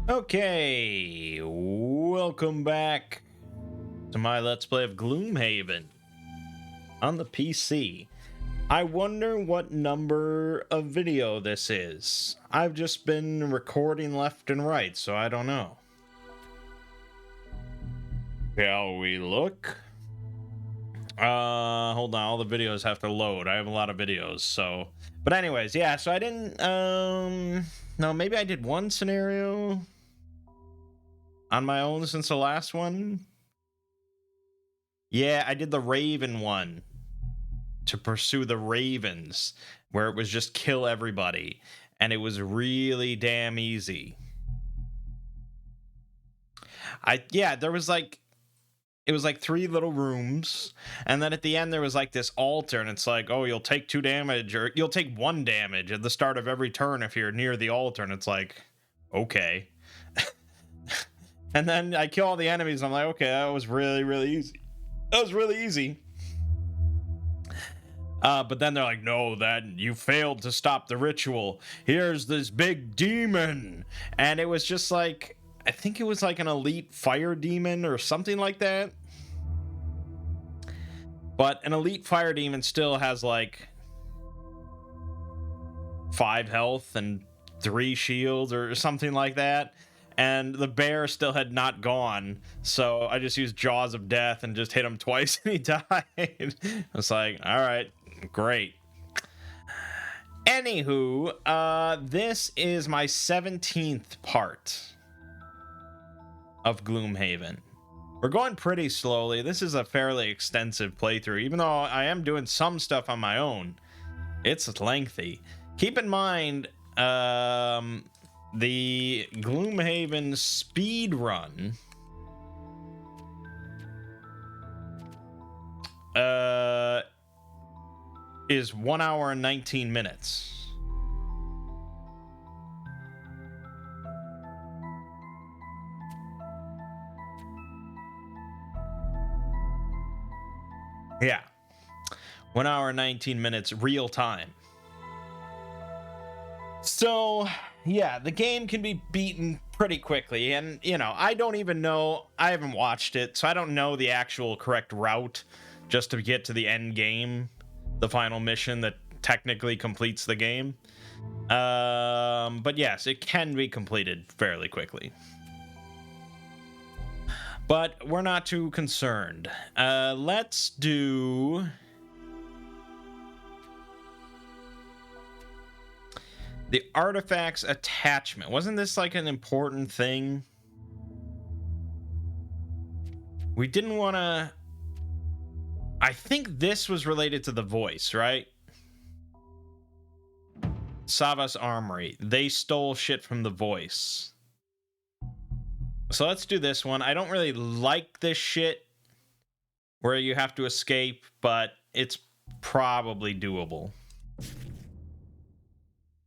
Okay, welcome back to my Let's Play of Gloomhaven on the PC. I wonder what number of video this is. I've just been recording left and right, so I don't know. Shall we look? Hold on, all the videos have to load. I have a lot of videos, so... But anyways, yeah, so I didn't, no, maybe I did one scenario on my own since the last one. Yeah, I did the Raven one to pursue the Ravens, where it was just kill everybody, and it was really damn easy. There was like, it was like 3 little rooms, and then at the end there was like this altar, and it's like, oh, you'll take 2 damage, or you'll take 1 damage at the start of every turn if you're near the altar, and it's like, okay. And then I kill all the enemies, and I'm like, okay, that was really, really easy. That was really easy. But then they're like, no, that you failed to stop the ritual. Here's this big demon. And it was just like, I think it was like an elite fire demon or something like that. But an elite fire demon still has like 5 health and 3 shields or something like that. And the bear still had not gone, so I just used Jaws of Death and just hit him twice and he died. I was like, all right, great. Anywho, this is my 17th part of Gloomhaven. We're going pretty slowly. This is a fairly extensive playthrough. Even though I am doing some stuff on my own, it's lengthy. Keep in mind, the Gloomhaven speed run is 1 hour and 19 minutes. Yeah. 1 hour and 19 minutes real time. So, yeah, the game can be beaten pretty quickly, and, you know, I don't even know, I haven't watched it, so I don't know the actual correct route just to get to the end game, the final mission that technically completes the game. But yes, it can be completed fairly quickly. But we're not too concerned. Let's do... the artifacts attachment. Wasn't this like an important thing? We didn't want to... I think this was related to the voice, right? Savas Armory. They stole shit from the voice. So let's do this one. I don't really like this shit where you have to escape, but it's probably doable.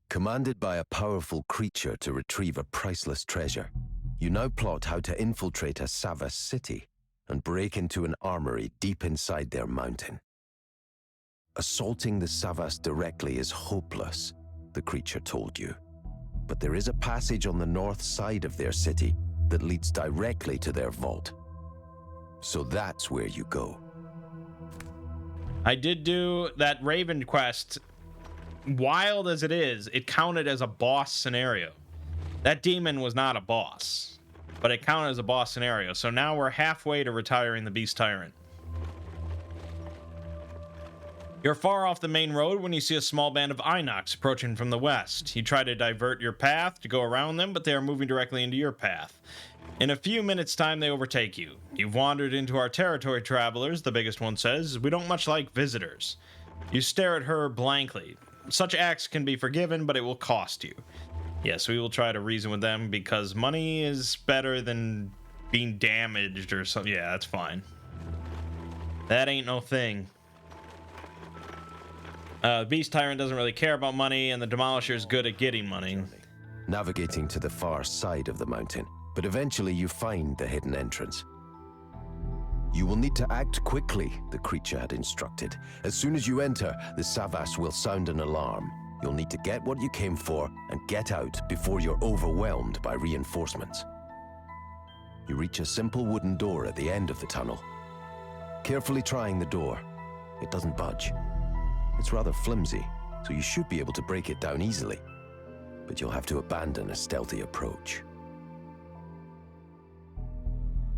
Commanded by a powerful creature to retrieve a priceless treasure, you now plot how to infiltrate a Savas city and break into an armory deep inside their mountain. Assaulting the Savas directly is hopeless, the creature told you. But there is a passage on the north side of their city that leads directly to their vault. So that's where you go. I did do that Raven quest. Wild as it is, it counted as a boss scenario. That demon was not a boss, but it counted as a boss scenario. So now we're halfway to retiring the Beast Tyrant. You're far off the main road when you see a small band of Inox approaching from the west. You try to divert your path to go around them, but they are moving directly into your path. In a few minutes' time, they overtake you. You've wandered into our territory, travelers, the biggest one says. We don't much like visitors. You stare at her blankly. Such acts can be forgiven, but it will cost you. Yes, we will try to reason with them because money is better than being damaged or something. Yeah, that's fine. That ain't no thing. Beast Tyrant doesn't really care about money, and the Demolisher is good at getting money. Navigating to the far side of the mountain, but eventually you find the hidden entrance. You will need to act quickly, the creature had instructed. As soon as you enter, the Savas will sound an alarm. You'll need to get what you came for and get out before you're overwhelmed by reinforcements. You reach a simple wooden door at the end of the tunnel. Carefully trying the door. It doesn't budge. It's rather flimsy, so you should be able to break it down easily. But you'll have to abandon a stealthy approach.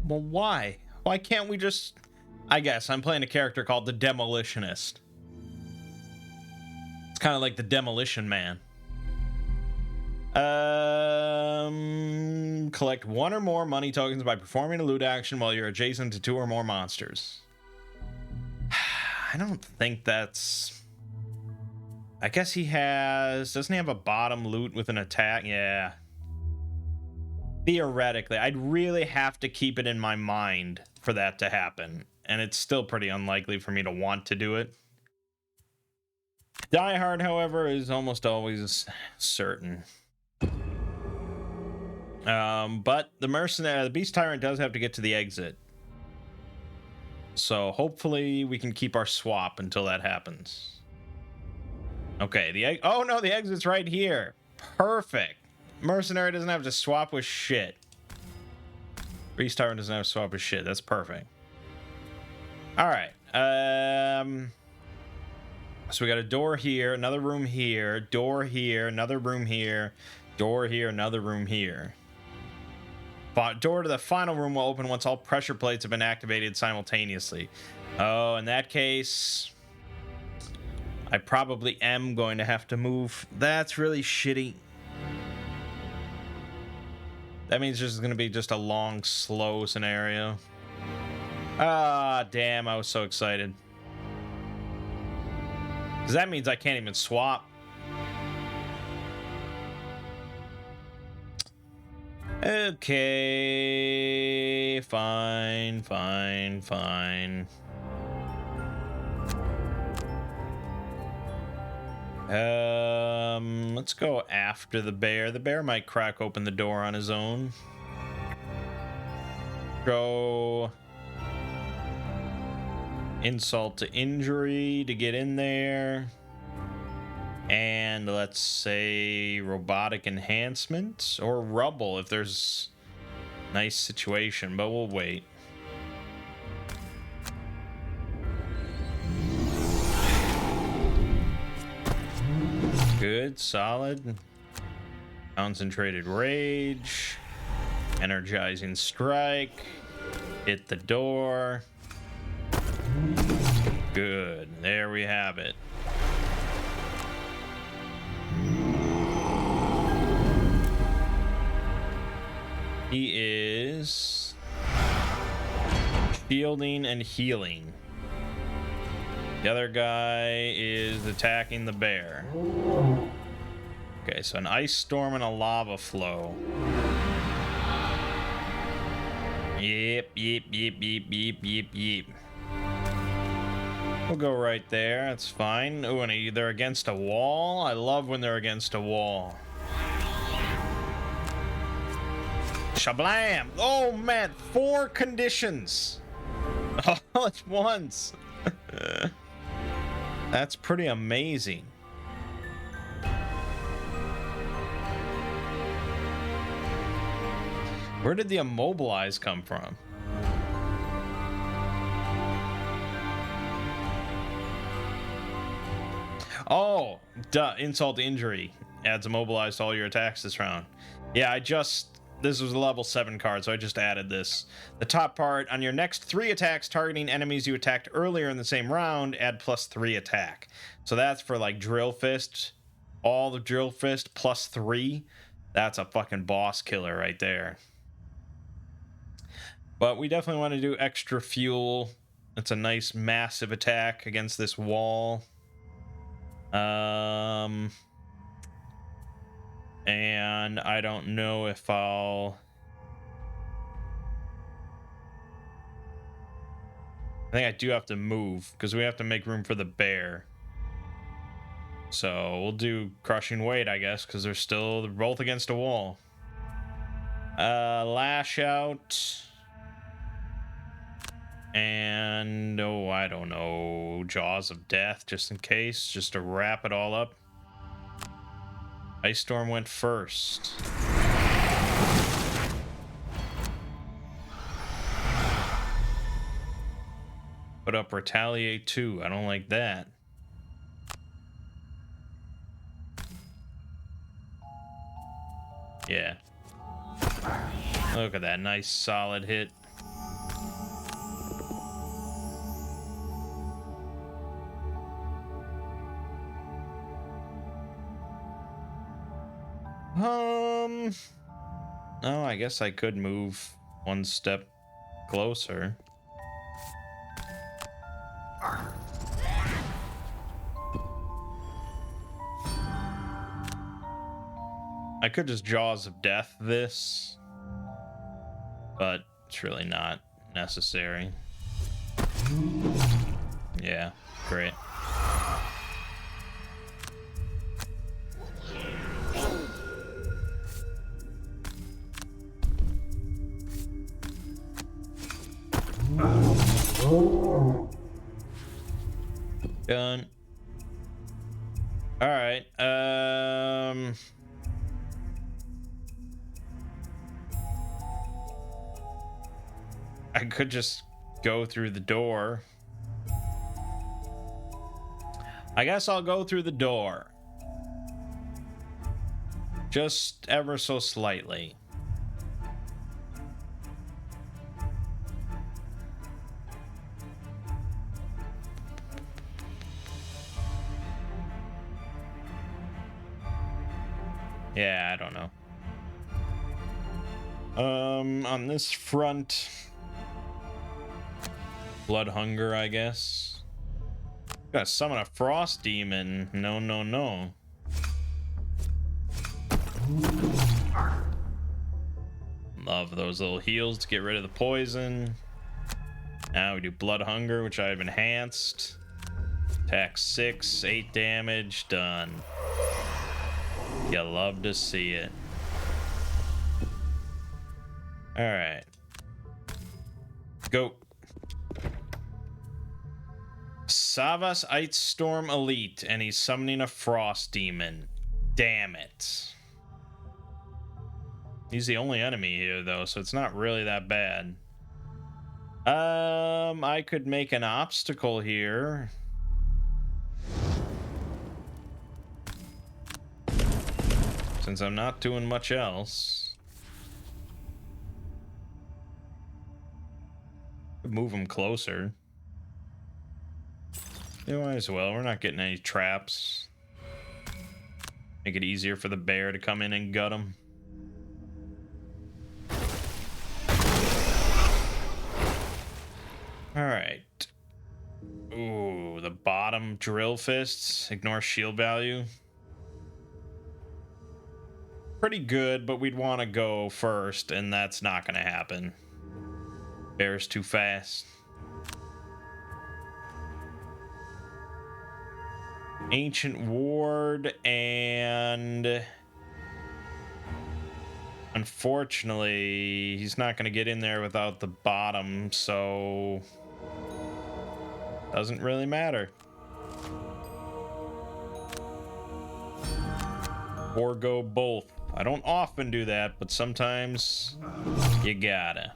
Well, why? Why can't we just... I guess I'm playing a character called the Demolitionist. It's kind of like the Demolition Man. Collect 1 or more money tokens by performing a loot action while you're adjacent to 2 or more monsters. I don't think that's... I guess he has... Doesn't he have a bottom loot with an attack? Yeah. Theoretically, I'd really have to keep it in my mind for that to happen. And it's still pretty unlikely for me to want to do it. Die Hard, however, is almost always certain. But the mercenary, the Beast Tyrant does have to get to the exit. So hopefully we can keep our swap until that happens. Okay, oh no, the exit's right here. Perfect. Mercenary doesn't have to swap with shit. Beast Tyrant doesn't have to swap with shit. That's perfect. All right. So we got a door here, another room here, door here, another room here, door here, another room here. Door to the final room will open once all pressure plates have been activated simultaneously. Oh, in that case, I probably am going to have to move. That's really shitty. That means this is going to be just a long, slow scenario. Ah, damn, I was so excited. Because that means I can't even swap. Okay, fine. Let's go after the bear. The bear might crack open the door on his own. Go insult to injury to get in there. And let's say robotic enhancement or rubble if there's a nice situation, but we'll wait. Good, solid. Concentrated rage. Energizing strike. Hit the door. Good, there we have it. He is shielding and healing. The other guy is attacking the bear. Okay, so an ice storm and a lava flow. Yep. We'll go right there. That's fine. Oh, and they're against a wall. I love when they're against a wall. Shablam! Oh man, 4 conditions all at once. That's pretty amazing. Where did the immobilize come from? Oh, duh. Insult to injury adds immobilize to all your attacks this round. Yeah, this was a level 7 card, so I just added this. The top part, on your next 3 attacks targeting enemies you attacked earlier in the same round, add +3 attack. So that's for like Drill Fist. All the Drill Fist +3. That's a fucking boss killer right there. But we definitely want to do extra fuel. It's a nice massive attack against this wall. And I don't know if I think I do have to move because we have to make room for the bear. So we'll do crushing weight, I guess, because they're both against a wall. Lash out. And I don't know, Jaws of Death, just in case, just to wrap it all up. Ice Storm went first. Put up Retaliate 2. I don't like that. Yeah. Look at that. Nice solid hit. Oh, I guess I could move one step closer. I could just Jaws of Death this, but it's really not necessary. Yeah, great. Done. All right. I could just go through the door. I guess I'll go through the door. Just ever so slightly. Yeah, I don't know. On this front, Blood Hunger, I guess. Gotta summon a Frost Demon. No, no, no. Love those little heals to get rid of the poison. Now we do Blood Hunger, which I've enhanced. Attack 6, 8 damage, done. You love to see it. All right. Go. Savas Ice Storm Elite, and he's summoning a Frost Demon. Damn it. He's the only enemy here, though, so it's not really that bad. I could make an obstacle here. Since I'm not doing much else. Move him closer. You might as well. We're not getting any traps. Make it easier for the bear to come in and gut him. Alright. Ooh, the bottom drill fists. Ignore shield value. Pretty good, but we'd want to go first, and that's not going to happen. Bear's too fast. Ancient Ward, and unfortunately, he's not going to get in there without the bottom, so doesn't really matter. Or go both. I don't often do that, but sometimes you gotta.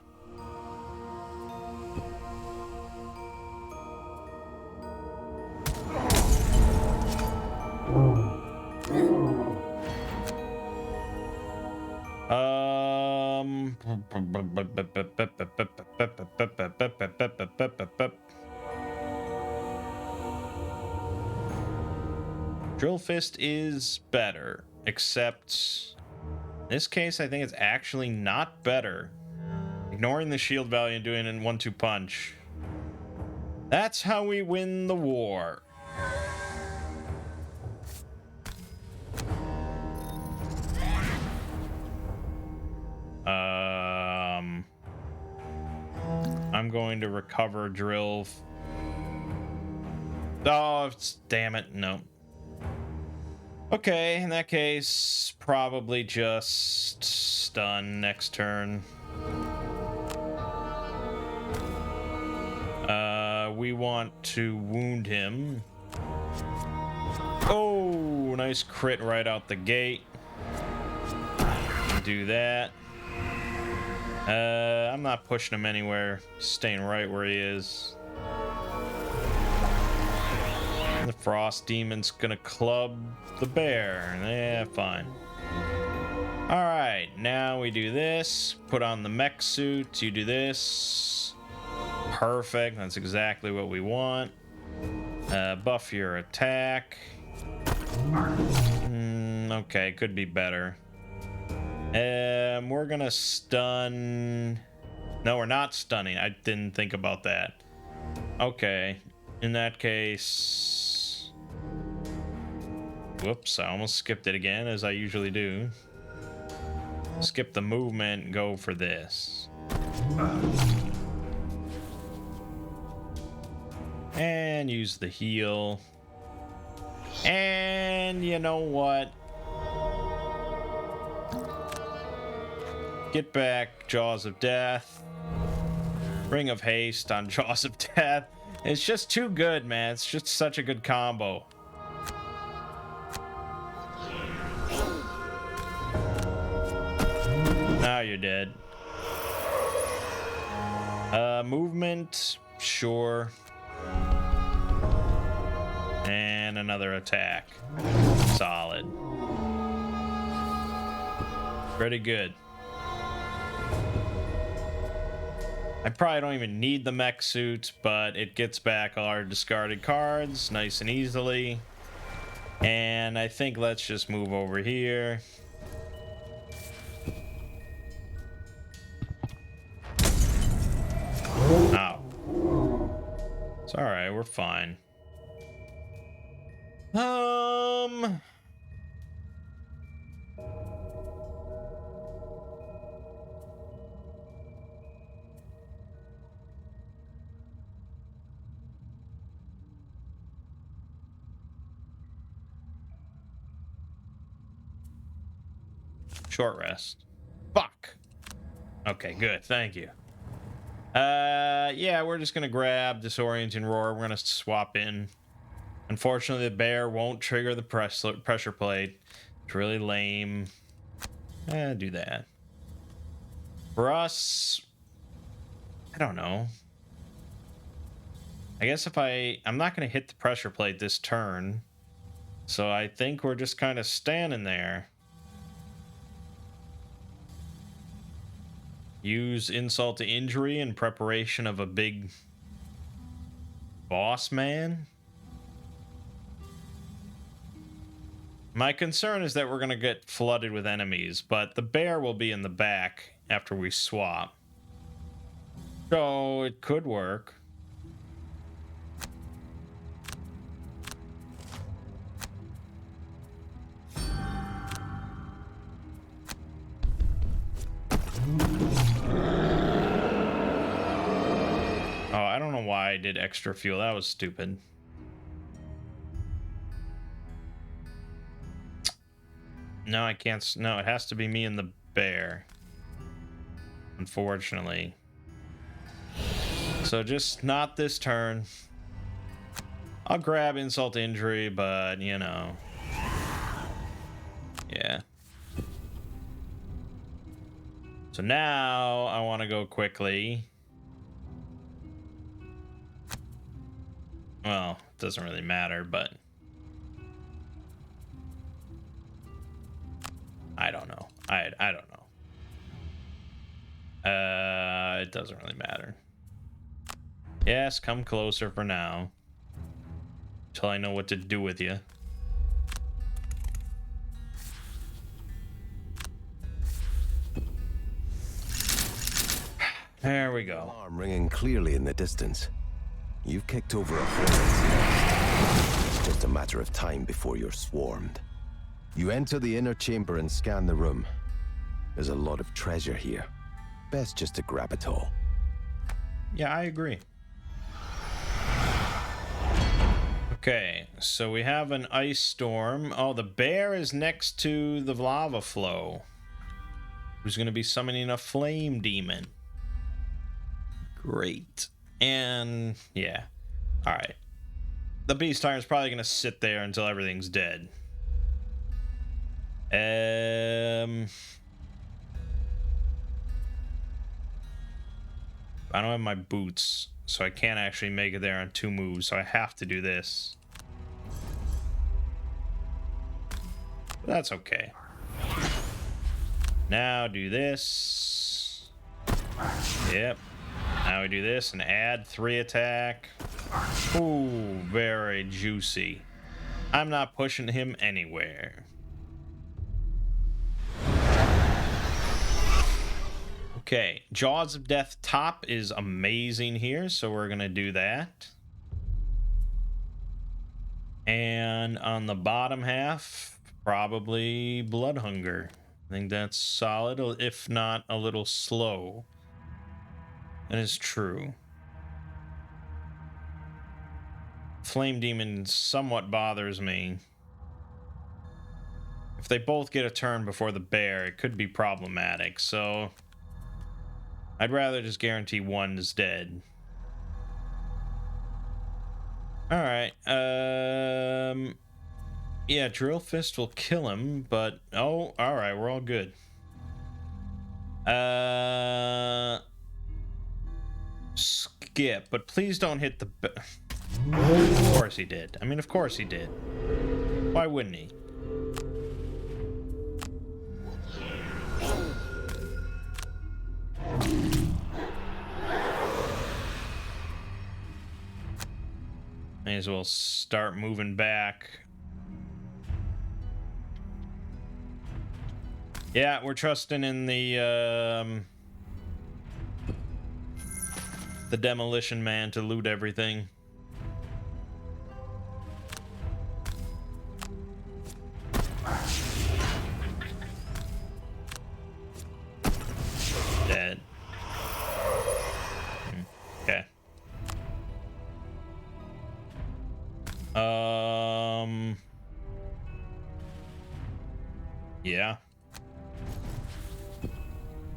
Drill Fist is better, except in this case, I think it's actually not better. Ignoring the shield value and doing it in 1-2 punch. That's how we win the war. I'm going to recover drill. Oh, damn it. No. Okay, in that case, probably just stun next turn. We want to wound him. Oh, nice crit right out the gate. Do that. I'm not pushing him anywhere. Staying right where he is. The frost demon's gonna club the bear. Yeah, fine. Alright, now we do this. Put on the mech suit. You do this. Perfect. That's exactly what we want. Buff your attack. Okay, could be better. We're gonna stun. No, we're not stunning. I didn't think about that. Okay, in that case. Whoops, I almost skipped it again, as I usually do. Skip the movement and go for this. And use the heal. And you know what? Get back Jaws of Death. Ring of Haste on Jaws of Death. It's just too good, man. It's just such a good combo. Now you're dead. Movement, sure. And another attack. Solid. Pretty good. I probably don't even need the mech suit, but it gets back all our discarded cards nice and easily. And I think let's just move over here. Oh. It's alright, we're fine. Short rest. Fuck. Okay, good. Thank you. Yeah, we're just gonna grab Disorienting Roar. We're gonna swap in. Unfortunately, the bear won't trigger the pressure plate. It's really lame. Do that. For us, I don't know. I guess if I'm not gonna hit the pressure plate this turn. So I think we're just kind of standing there. Use insult to injury in preparation of a big boss man. My concern is that we're going to get flooded with enemies, but the bear will be in the back after we swap. So it could work. Oh, I don't know why I did extra fuel. That was stupid. No, I can't. No, it has to be me and the bear. Unfortunately. So just not this turn. I'll grab insult to injury, but you know. Yeah. So now I want to go quickly. Well, it doesn't really matter, but I don't know. I don't know. It doesn't really matter. Yes, come closer for now. Till I know what to do with you. There we go. Alarm ringing clearly in the distance. You've kicked over a hornet's nest. It's just a matter of time before you're swarmed. You enter the inner chamber and scan the room. There's a lot of treasure here. Best just to grab it all. Yeah, I agree. Okay, so we have an ice storm. Oh, the bear is next to the lava flow. Who's going to be summoning a flame demon? Great. And yeah. All right. The beast tyrant's probably going to sit there until everything's dead. I don't have my boots, so I can't actually make it there on 2 moves, so I have to do this. But that's okay. Now do this. Yep. Now we do this and add 3 attack. Ooh, very juicy. I'm not pushing him anywhere. Okay, Jaws of Death top is amazing here, so we're gonna do that. And on the bottom half, probably Blood Hunger. I think that's solid, if not a little slow. That is true. Flame Demon somewhat bothers me. If they both get a turn before the bear, it could be problematic, so I'd rather just guarantee one's dead. All right. Yeah, Drill Fist will kill him, but oh, all right, we're all good. Skip, but please don't hit the. Of course he did. I mean, of course he did. Why wouldn't he? May as well start moving back. Yeah, we're trusting in the demolition man to loot everything. Dead. Okay. Yeah.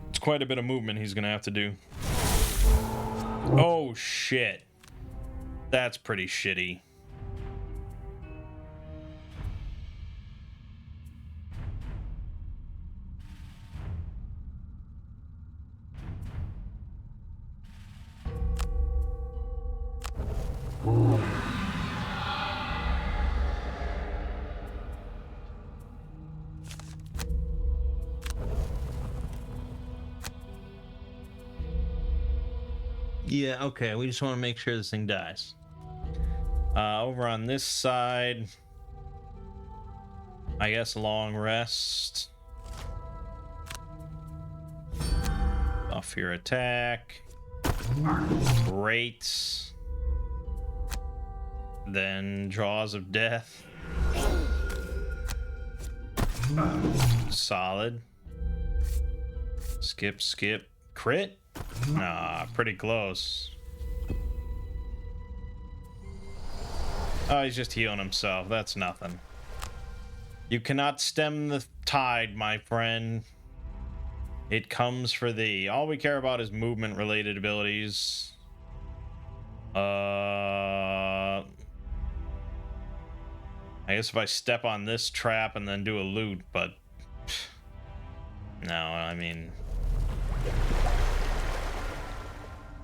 It's quite a bit of movement he's gonna have to do. Oh shit. That's pretty shitty. Yeah, okay, we just want to make sure this thing dies. Over on this side, I guess long rest. Buff your attack. Great. Then Jaws of Death. Solid. Skip, skip. Crit? Nah, pretty close. Oh, he's just healing himself. That's nothing. You cannot stem the tide, my friend. It comes for thee. All we care about is movement-related abilities. I guess if I step on this trap and then do a loot, but... No, I mean...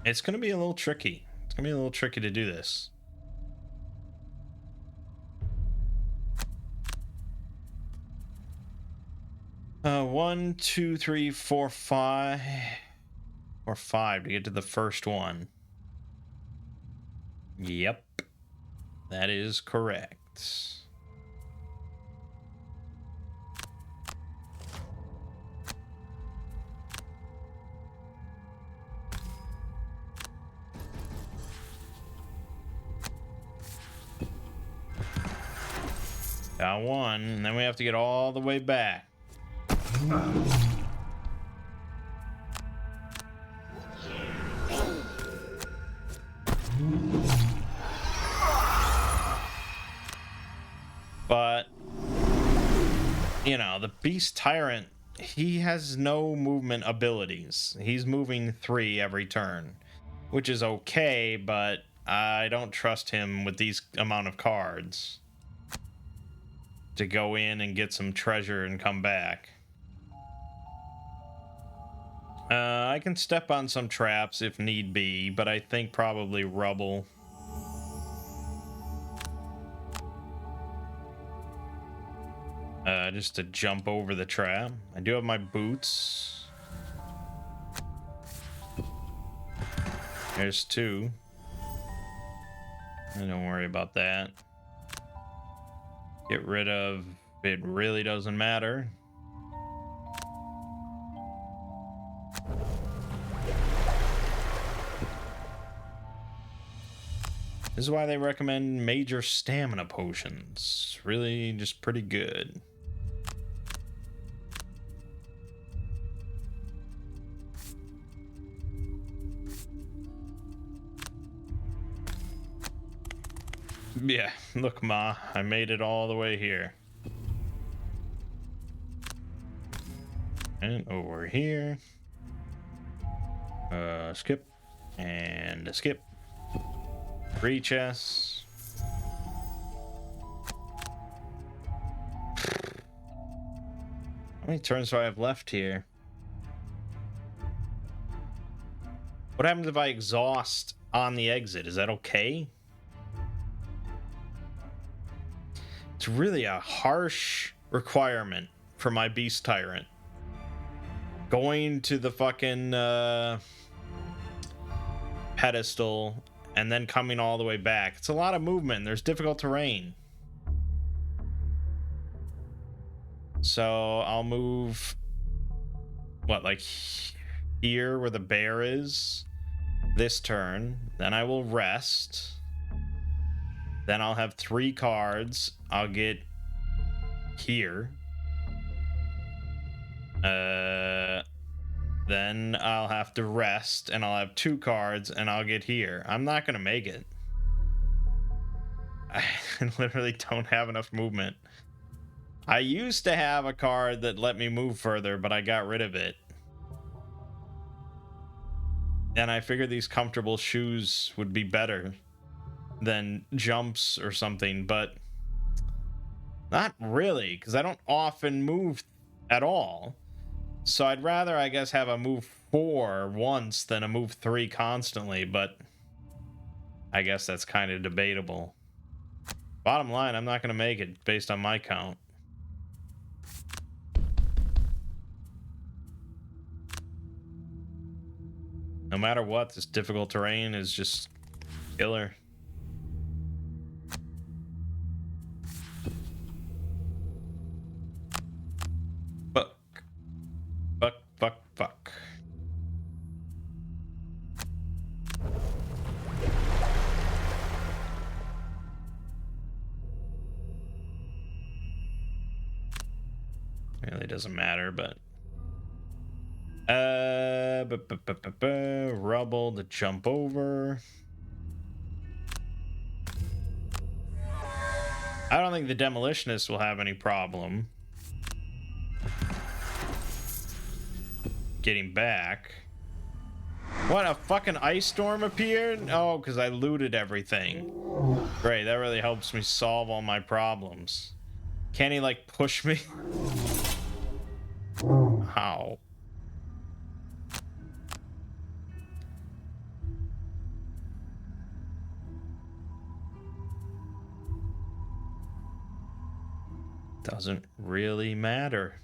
It's gonna be a little tricky. It's gonna be a little tricky to do this. One, two, three, four, five. Or 5 to get to the first one. Yep. That is correct. Got one, and then we have to get all the way back. But, you know, the Beast Tyrant, he has no movement abilities. He's moving 3 every turn, which is okay, but I don't trust him with these amount of cards. to go in and get some treasure and come back. I can step on some traps if need be, but I think probably rubble. Just to jump over the trap. I do have my boots. There's 2. Don't worry about that. Get rid of it, really doesn't matter. This is why they recommend major stamina potions. Really just pretty good. Yeah, look, Ma, I made it all the way here. And over here. Skip. And a skip. 3 chests. How many turns do I have left here? What happens if I exhaust on the exit? Is that okay? It's really a harsh requirement for my beast tyrant. Going to the fucking pedestal and then coming all the way back. It's a lot of movement. There's difficult terrain. So I'll move, what, like here where the bear is this turn. Then I will rest. Then I'll have 3 cards. I'll get here. Then I'll have to rest, and I'll have 2 cards, and I'll get here. I'm not gonna make it. I literally don't have enough movement. I used to have a card that let me move further, but I got rid of it. And I figured these comfortable shoes would be better than jumps or something, but not really, because I don't often move at all. So I'd rather, I guess, have a move 4 once than a move 3 constantly, but I guess that's kind of debatable. Bottom line, I'm not going to make it based on my count. No matter what, this difficult terrain is just killer. Fuck. Really doesn't matter, but rubble to jump over. I don't think the demolitionist will have any problem getting back. What, a fucking ice storm appeared? Oh, because I looted everything. Great, that really helps me solve all my problems. Can he, like, push me? How? Doesn't really matter.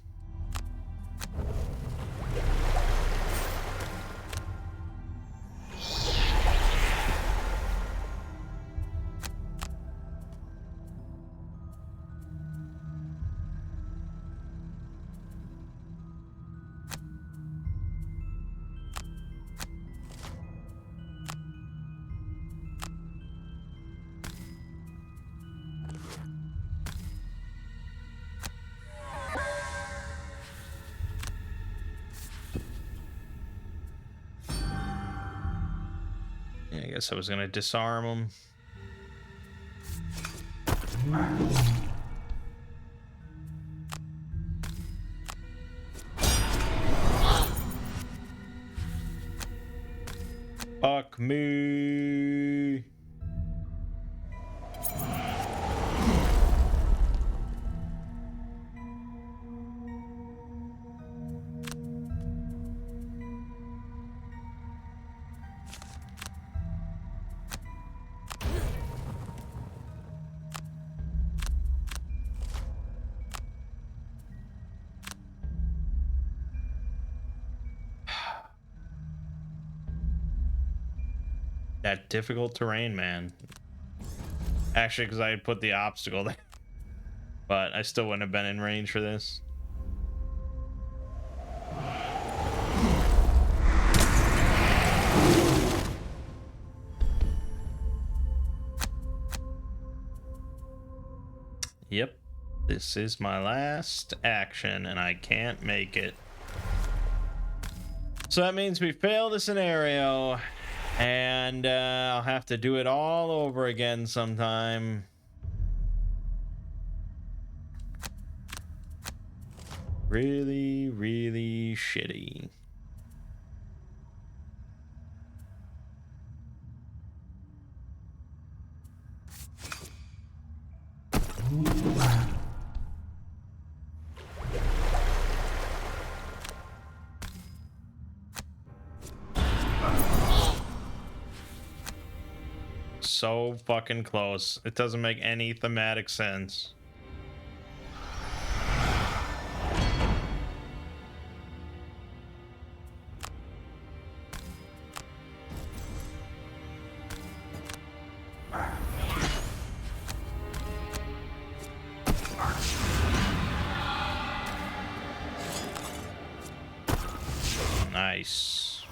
I guess I was gonna disarm him. Fuck me. That difficult terrain, man. Actually, because I had put the obstacle there. But I still wouldn't have been in range for this. Yep. This is my last action, and I can't make it. So that means we fail the scenario, and I'll have to do it all over again sometime. Really, really shitty. So fucking close. It doesn't make any thematic sense. Nice.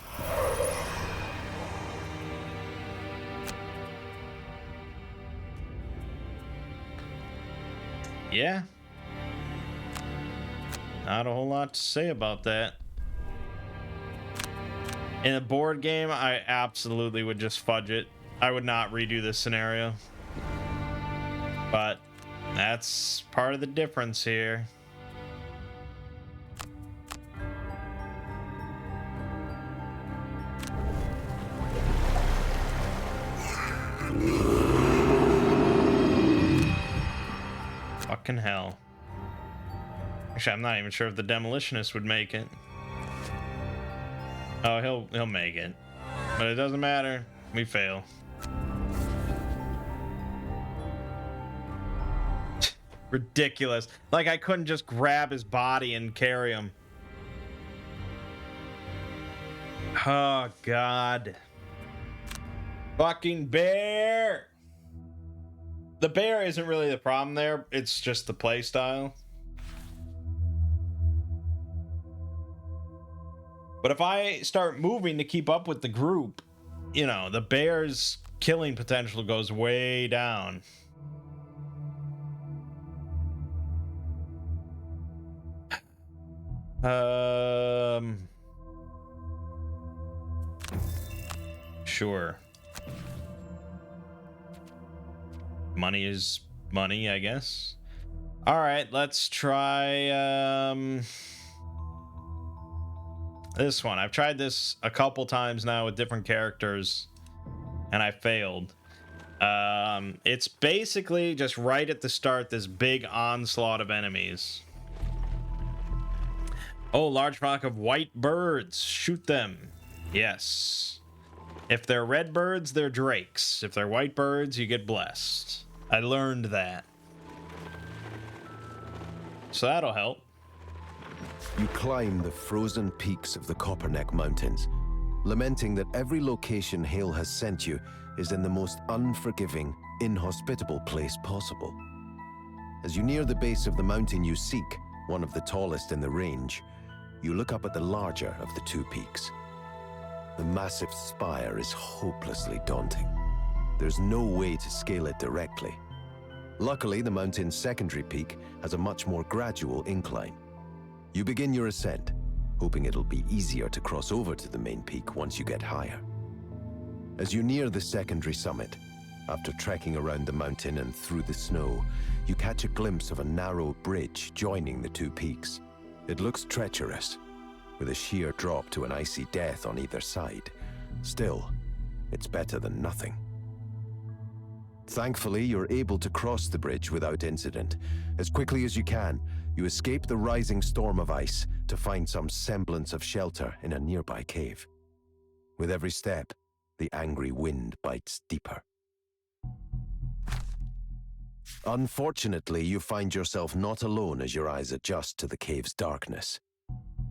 Yeah. Not a whole lot to say about that. In a board game, I absolutely would just fudge it. I would not redo this scenario. But that's part of the difference here. Fucking hell. Actually, I'm not even sure if the demolitionist would make it. Oh, he'll make it. But it doesn't matter. We fail. Ridiculous. Like I couldn't just grab his body and carry him. Oh, God. Fucking bear. The bear isn't really the problem there. It's just the play style. But if I start moving to keep up with the group, you know, the bear's killing potential goes way down. Sure. Money is money, I guess. All right, let's try this one. I've tried this a couple times now with different characters, and I failed. It's basically just right at the start, this big onslaught of enemies. Oh, large flock of white birds. Shoot them. Yes. If they're red birds, they're drakes. If they're white birds, you get blessed. I learned that. So that'll help. You climb the frozen peaks of the Copperneck Mountains, lamenting that every location Hale has sent you is in the most unforgiving, inhospitable place possible. As you near the base of the mountain you seek, one of the tallest in the range, you look up at the larger of the two peaks. The massive spire is hopelessly daunting. There's no way to scale it directly. Luckily, the mountain's secondary peak has a much more gradual incline. You begin your ascent, hoping it'll be easier to cross over to the main peak once you get higher. As you near the secondary summit, after trekking around the mountain and through the snow, you catch a glimpse of a narrow bridge joining the two peaks. It looks treacherous, with a sheer drop to an icy death on either side. Still, it's better than nothing. Thankfully, you're able to cross the bridge without incident. As quickly as you can, you escape the rising storm of ice to find some semblance of shelter in a nearby cave. With every step, the angry wind bites deeper. Unfortunately, you find yourself not alone as your eyes adjust to the cave's darkness.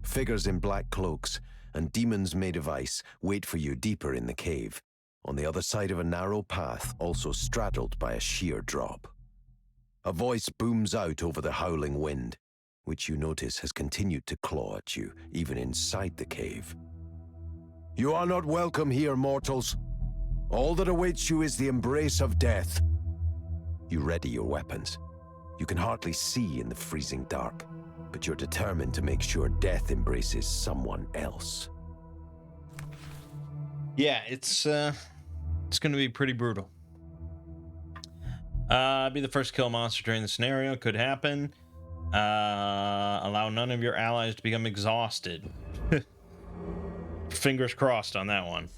Figures in black cloaks and demons made of ice wait for you deeper in the cave, on the other side of a narrow path also straddled by a sheer drop. A voice booms out over the howling wind, which you notice has continued to claw at you, even inside the cave. "You are not welcome here, mortals. All that awaits you is the embrace of death." You ready your weapons. You can hardly see in the freezing dark, but you're determined to make sure death embraces someone else. Yeah, it's gonna be pretty brutal. Be the first to kill a monster during the scenario. Could happen. Allow none of your allies to become exhausted. Fingers crossed on that one.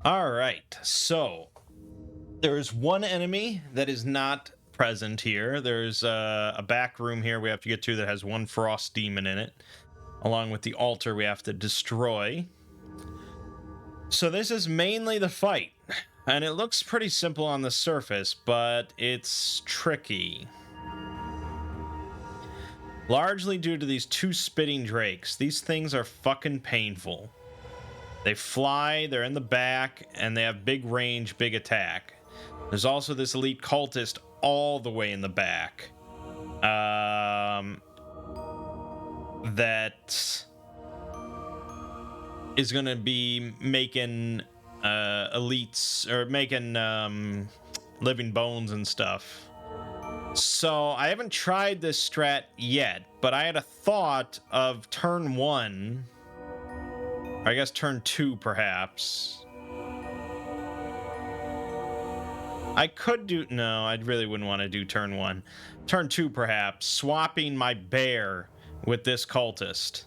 All right, so there's one enemy that is not present here. There's a back room here we have to get to that has one frost demon in it, along with the altar we have to destroy. So this is mainly the fight, and it looks pretty simple on the surface, but it's tricky. Largely due to these two spitting drakes. These things are fucking painful. They fly, they're in the back, and they have big range, big attack. There's also this elite cultist all the way in the back. That is going to be making elites, or making living bones and stuff. So I haven't tried this strat yet, but I had a thought of turn 1, or I guess turn 2 perhaps. I could do, no, I really wouldn't want to do turn 1. Turn 2 perhaps, swapping my bear with this cultist.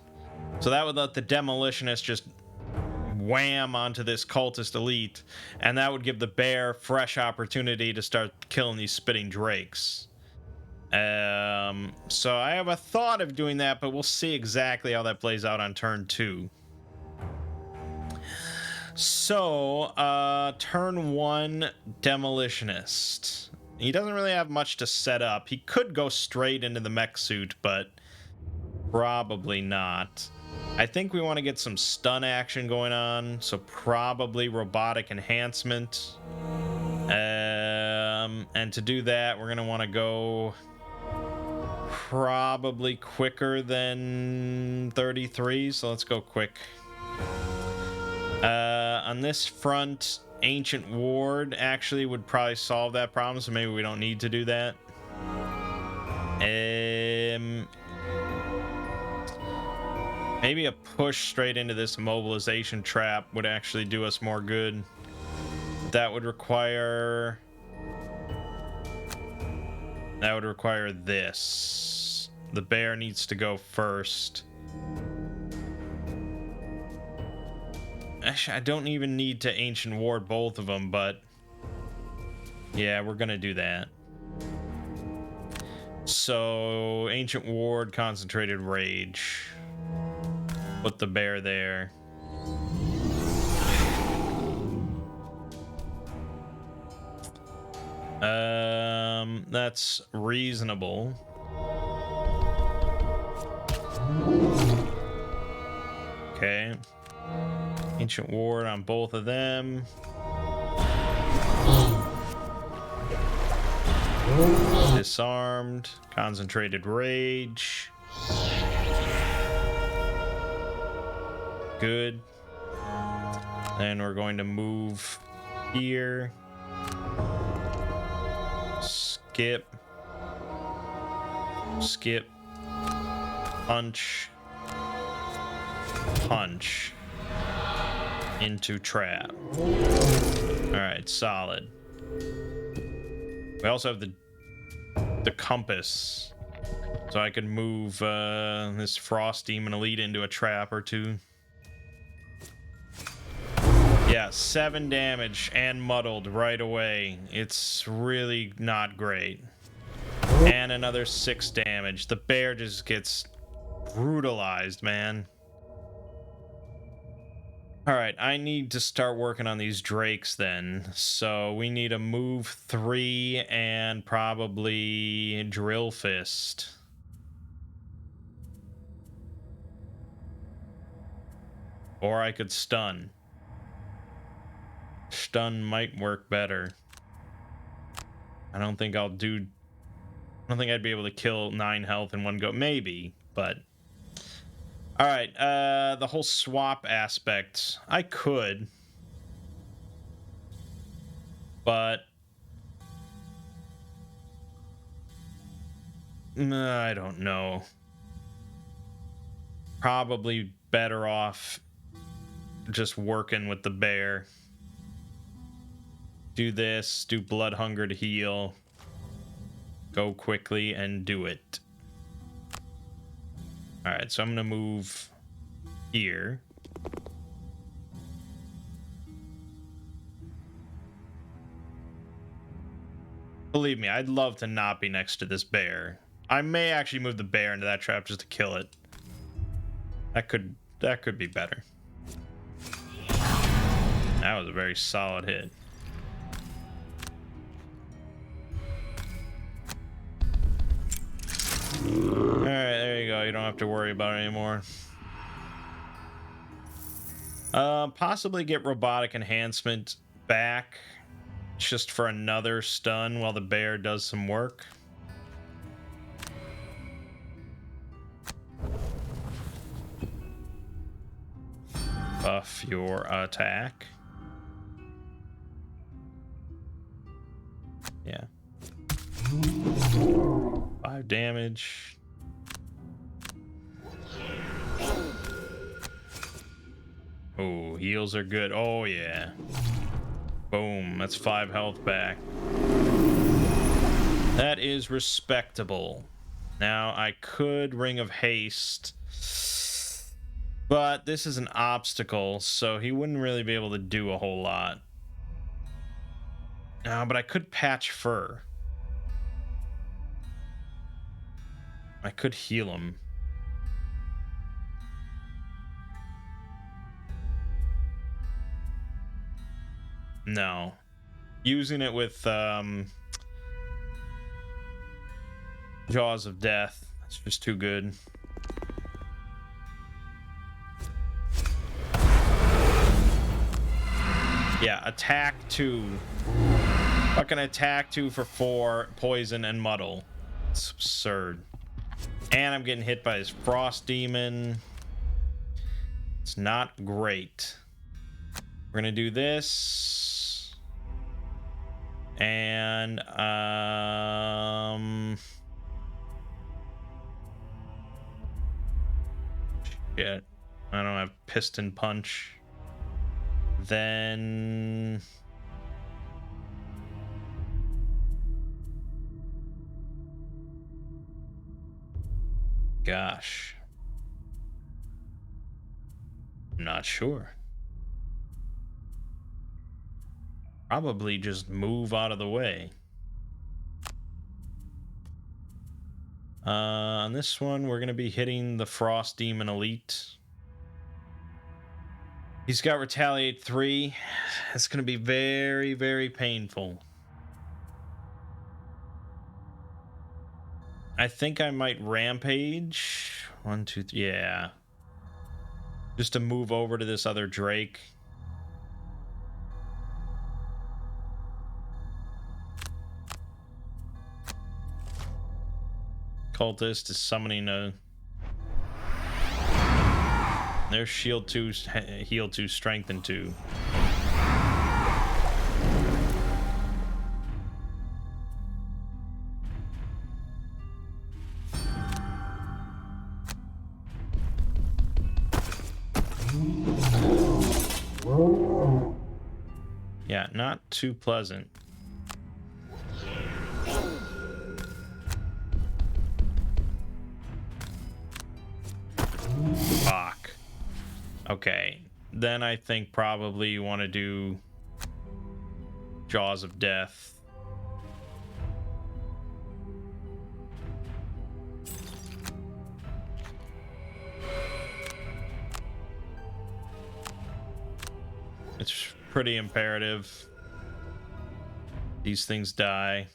So that would let the demolitionist just wham onto this cultist elite, and that would give the bear fresh opportunity to start killing these spitting drakes. So I have a thought of doing that, but we'll see exactly how that plays out on turn 2. So, turn 1, demolitionist. He doesn't really have much to set up. He could go straight into the mech suit, but probably not. I think we want to get some stun action going on, so probably robotic enhancement. And to do that, we're going to want to go probably quicker than 33, so let's go quick. On this front, Ancient Ward actually would probably solve that problem, so maybe we don't need to do that. Maybe a push straight into this immobilization trap would actually do us more good. That would require this. The bear needs to go first. Actually, I don't even need to Ancient Ward both of them, but yeah, we're gonna do that. So Ancient Ward, Concentrated Rage. Put the bear there. That's reasonable. Okay. Ancient Ward on both of them. Disarmed. Concentrated Rage. Good. Then we're going to move here. Skip. Skip. Punch. Punch. Into trap. Alright, solid. We also have the compass. So I could move this Frost Demon Elite into a trap or two. Yeah, 7 damage and muddled right away. It's really not great. And another 6 damage. The bear just gets brutalized, man. Alright, I need to start working on these drakes then. So we need a move 3 and probably Drill Fist. Or I could stun. Stun might work better. I don't think I'd be able to kill 9 health in one go. Maybe, but... Alright, the whole swap aspect. I could. But... I don't know. Probably better off just working with the bear. Do this, do blood hunger to heal. Go quickly and do it. Alright, so I'm gonna move here. Believe me, I'd love to not be next to this bear. I may actually move the bear into that trap just to kill it. That could be better. That was a very solid hit. Alright, there you go. You don't have to worry about it anymore. Possibly get robotic enhancement back just for another stun while the bear does some work. Buff your attack. Yeah. 5 damage. Oh, heals are good. Oh, yeah. Boom. That's 5 health back. That is respectable. Now, I could Ring of Haste. But this is an obstacle, so he wouldn't really be able to do a whole lot. But I could Patch Fur. I could heal him. No. Using it with Jaws of Death. It's just too good. Yeah, attack 2. Fucking attack 2 for 4, poison and muddle. It's absurd. And I'm getting hit by his frost demon. It's not great. We're gonna do this. And shit. I don't have piston punch. Then gosh, I'm not sure. Probably just move out of the way. On this one, we're gonna be hitting the Frost Demon Elite. He's got Retaliate 3. It's going to be very, very painful. I think I might Rampage. 1, 2, 3. Yeah. Just to move over to this other Drake. Cultist is summoning a... There's shield 2, heal 2, strengthen 2. Yeah, not too pleasant. Fuck. Okay, then I think probably you want to do Jaws of Death. It's pretty imperative. These things die.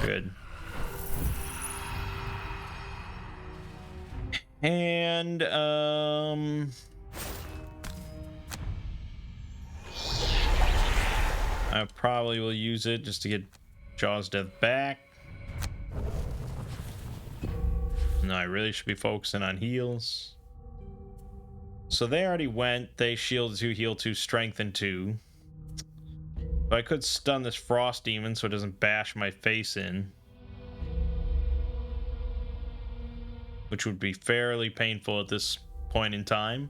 Good. And I probably will use it just to get Jaw's death back. No, I really should be focusing on heals. So they already went. They shield 2, heal 2, strengthen 2. But I could stun this frost demon so it doesn't bash my face in, which would be fairly painful at this point in time.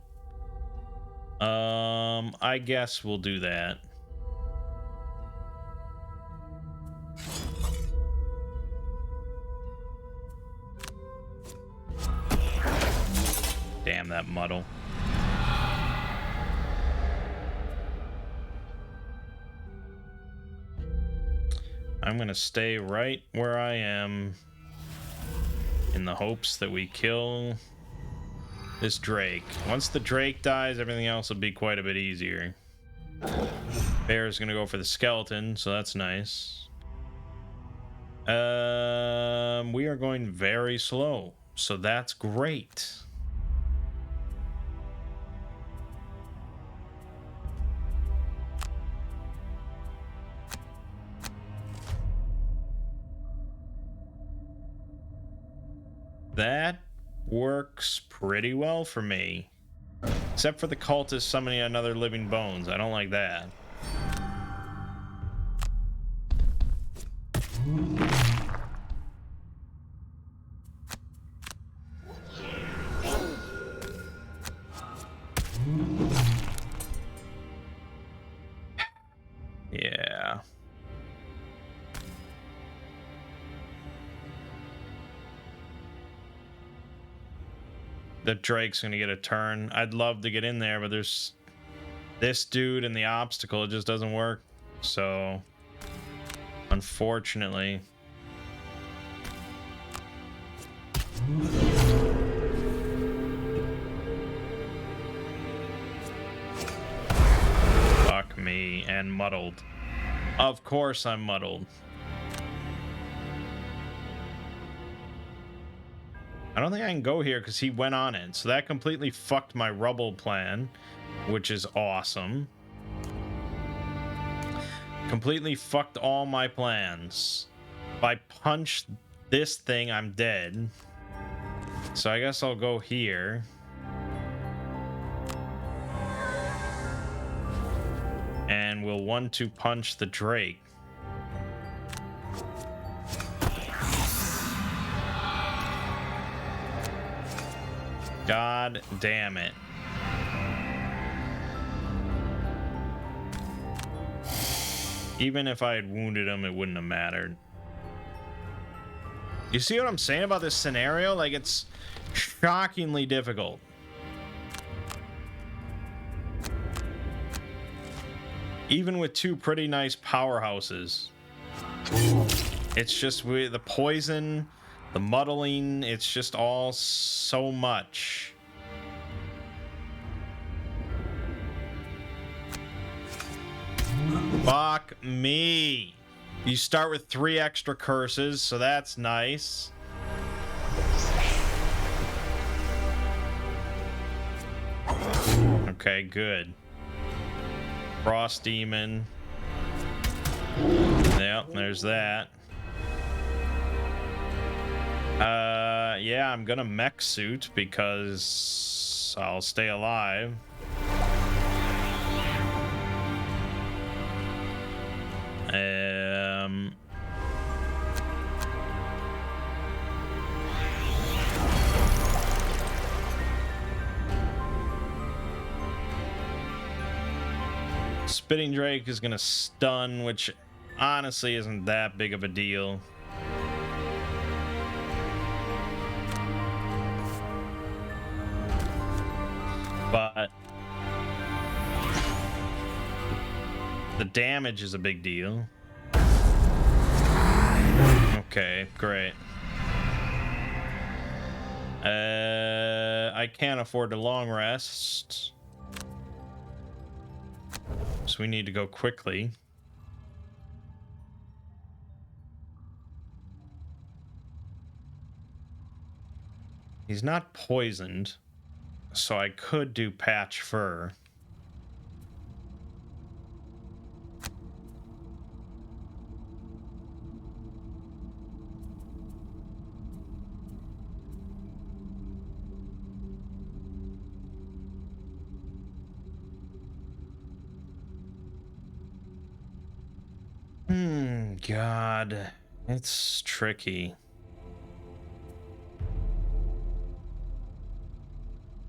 I guess we'll do that. Damn that muddle. I'm gonna stay right where I am in the hopes that we kill this Drake. Once the Drake dies, everything else will be quite a bit easier. Bear's gonna go for the skeleton, so that's nice. We are going very slow, so that's great. That works pretty well for me. Except for the cultist summoning another living bones. I don't like that. Yeah. The Drake's gonna get a turn. I'd love to get in there, but there's this dude and the obstacle. It just doesn't work. So, unfortunately. Fuck me. And muddled. Of course I'm muddled. I don't think I can go here because he went on it. So that completely fucked my rubble plan, which is awesome. Completely fucked all my plans. If I punch this thing, I'm dead. So I guess I'll go here. And we'll 1-2 punch the Drake. God damn it. Even if I had wounded him, it wouldn't have mattered. You see what I'm saying about this scenario? Like, it's shockingly difficult. Even with two pretty nice powerhouses. It's just with the poison, the muddling, it's just all so much. Fuck me. You start with 3 extra curses, so that's nice. Okay, good. Frost Demon. Yep, there's that. Yeah, I'm gonna mech suit because I'll stay alive. Spitting Drake is gonna stun, which honestly isn't that big of a deal. But the damage is a big deal. Okay, great. I can't afford a long rest. So we need to go quickly. He's not poisoned, so I could do patch fur. God, it's tricky.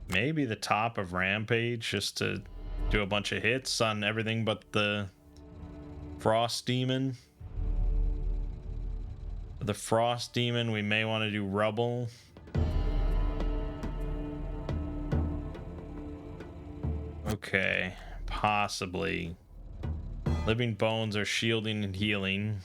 Maybe the top of Rampage, just to do a bunch of hits on everything but the Frost Demon. The Frost Demon, we may want to do Rubble. Okay, possibly. Living Bones are shielding and healing.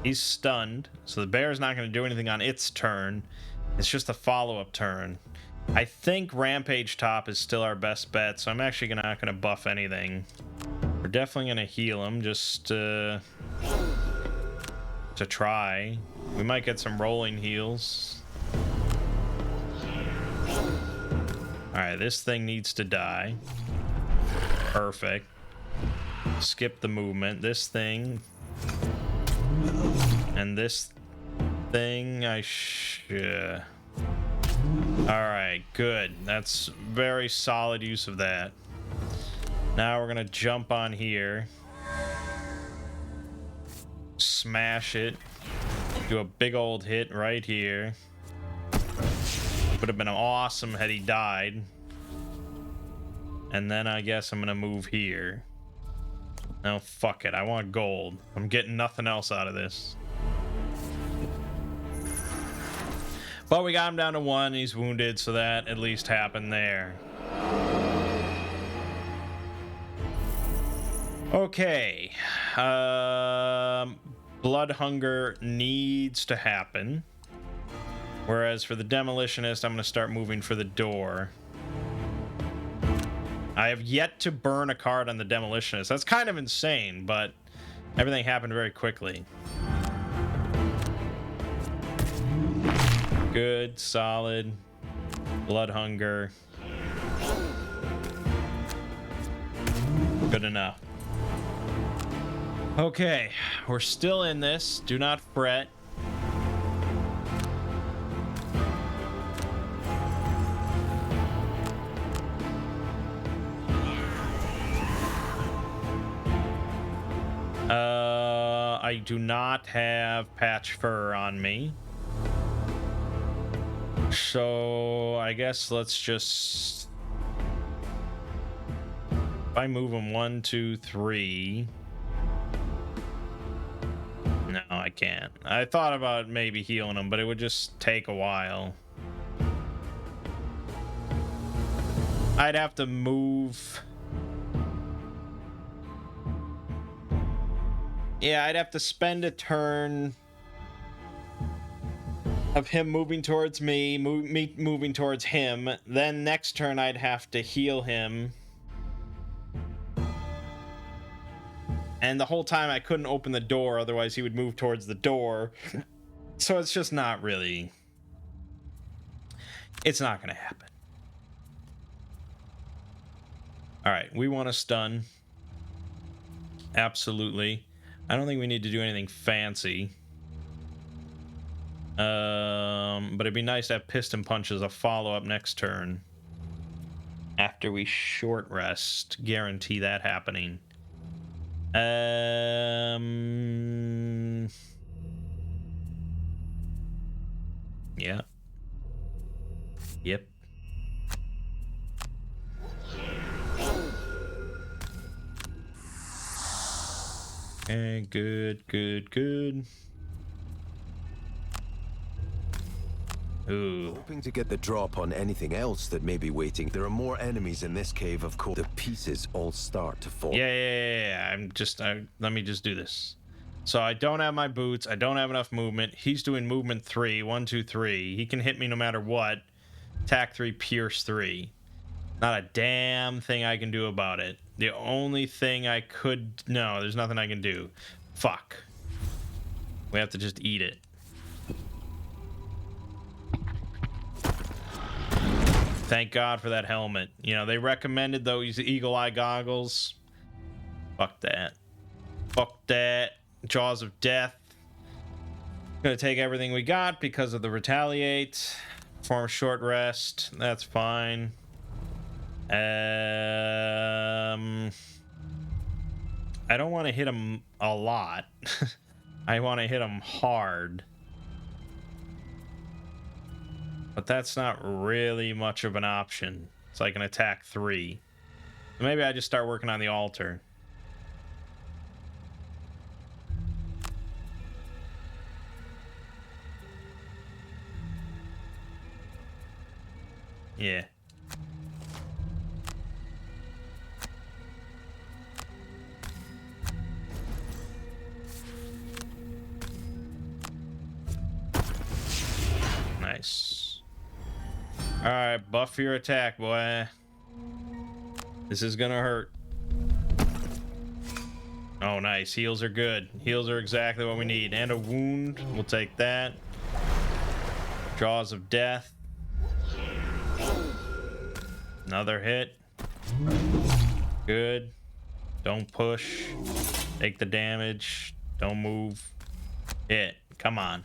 He's stunned, so the bear's not going to do anything on its turn. It's just a follow-up turn. I think Rampage top is still our best bet, so I'm actually not going to buff anything. We're definitely going to heal him just to try. We might get some rolling heals. Alright, this thing needs to die. Perfect. Skip the movement. This thing... And this thing, Alright, good. That's very solid use of that. Now we're gonna jump on here. Smash it. Do a big old hit right here. Would have been awesome had he died. And then I guess I'm gonna move here. No, fuck it. I want gold. I'm getting nothing else out of this. But we got him down to 1. He's wounded, so that at least happened there. Okay. Blood Hunger needs to happen. Whereas for the Demolitionist, I'm going to start moving for the door. I have yet to burn a card on the Demolitionist. That's kind of insane, but everything happened very quickly. Good, solid. Blood Hunger. Good enough. Okay, we're still in this. Do not fret. I do not have Patch Fur on me. So I guess let's just... If I move them 1, 2, 3... No, I can't. I thought about maybe healing them, but it would just take a while. I'd have to move... Yeah, I'd have to spend a turn of him moving towards me, me moving towards him. Then next turn I'd have to heal him. And the whole time I couldn't open the door, otherwise he would move towards the door. So it's just not really... It's not going to happen. Alright, we want to stun. Absolutely. I don't think we need to do anything fancy. But it'd be nice to have Piston Punch as a follow-up next turn. After we short rest. Guarantee that happening. Yeah. Yep. Okay, good, good, good. Ooh. Hoping to get the drop on anything else that may be waiting. There are more enemies in this cave, of course. The pieces all start to fall. Yeah. Let me just do this. So I don't have my boots. I don't have enough movement. He's doing movement 3. 1, 2, 3. He can hit me no matter what. Attack 3, pierce 3. Not a damn thing I can do about it. The only thing I could... No, there's nothing I can do. Fuck. We have to just eat it. Thank God for that helmet. You know, they recommended those eagle eye goggles. Fuck that. Fuck that. Jaws of Death. Gonna take everything we got because of the retaliate. Perform a short rest. That's fine. I don't want to hit him a lot. I want to hit him hard. But that's not really much of an option. It's like an attack 3. Maybe I just start working on the altar. Yeah. Nice. All right, buff your attack, boy. This is gonna hurt. Oh, nice. Heals are good. Heals are exactly what we need. And a wound. We'll take that. Jaws of Death. Another hit. Good. Don't push. Take the damage. Don't move. Hit. Come on.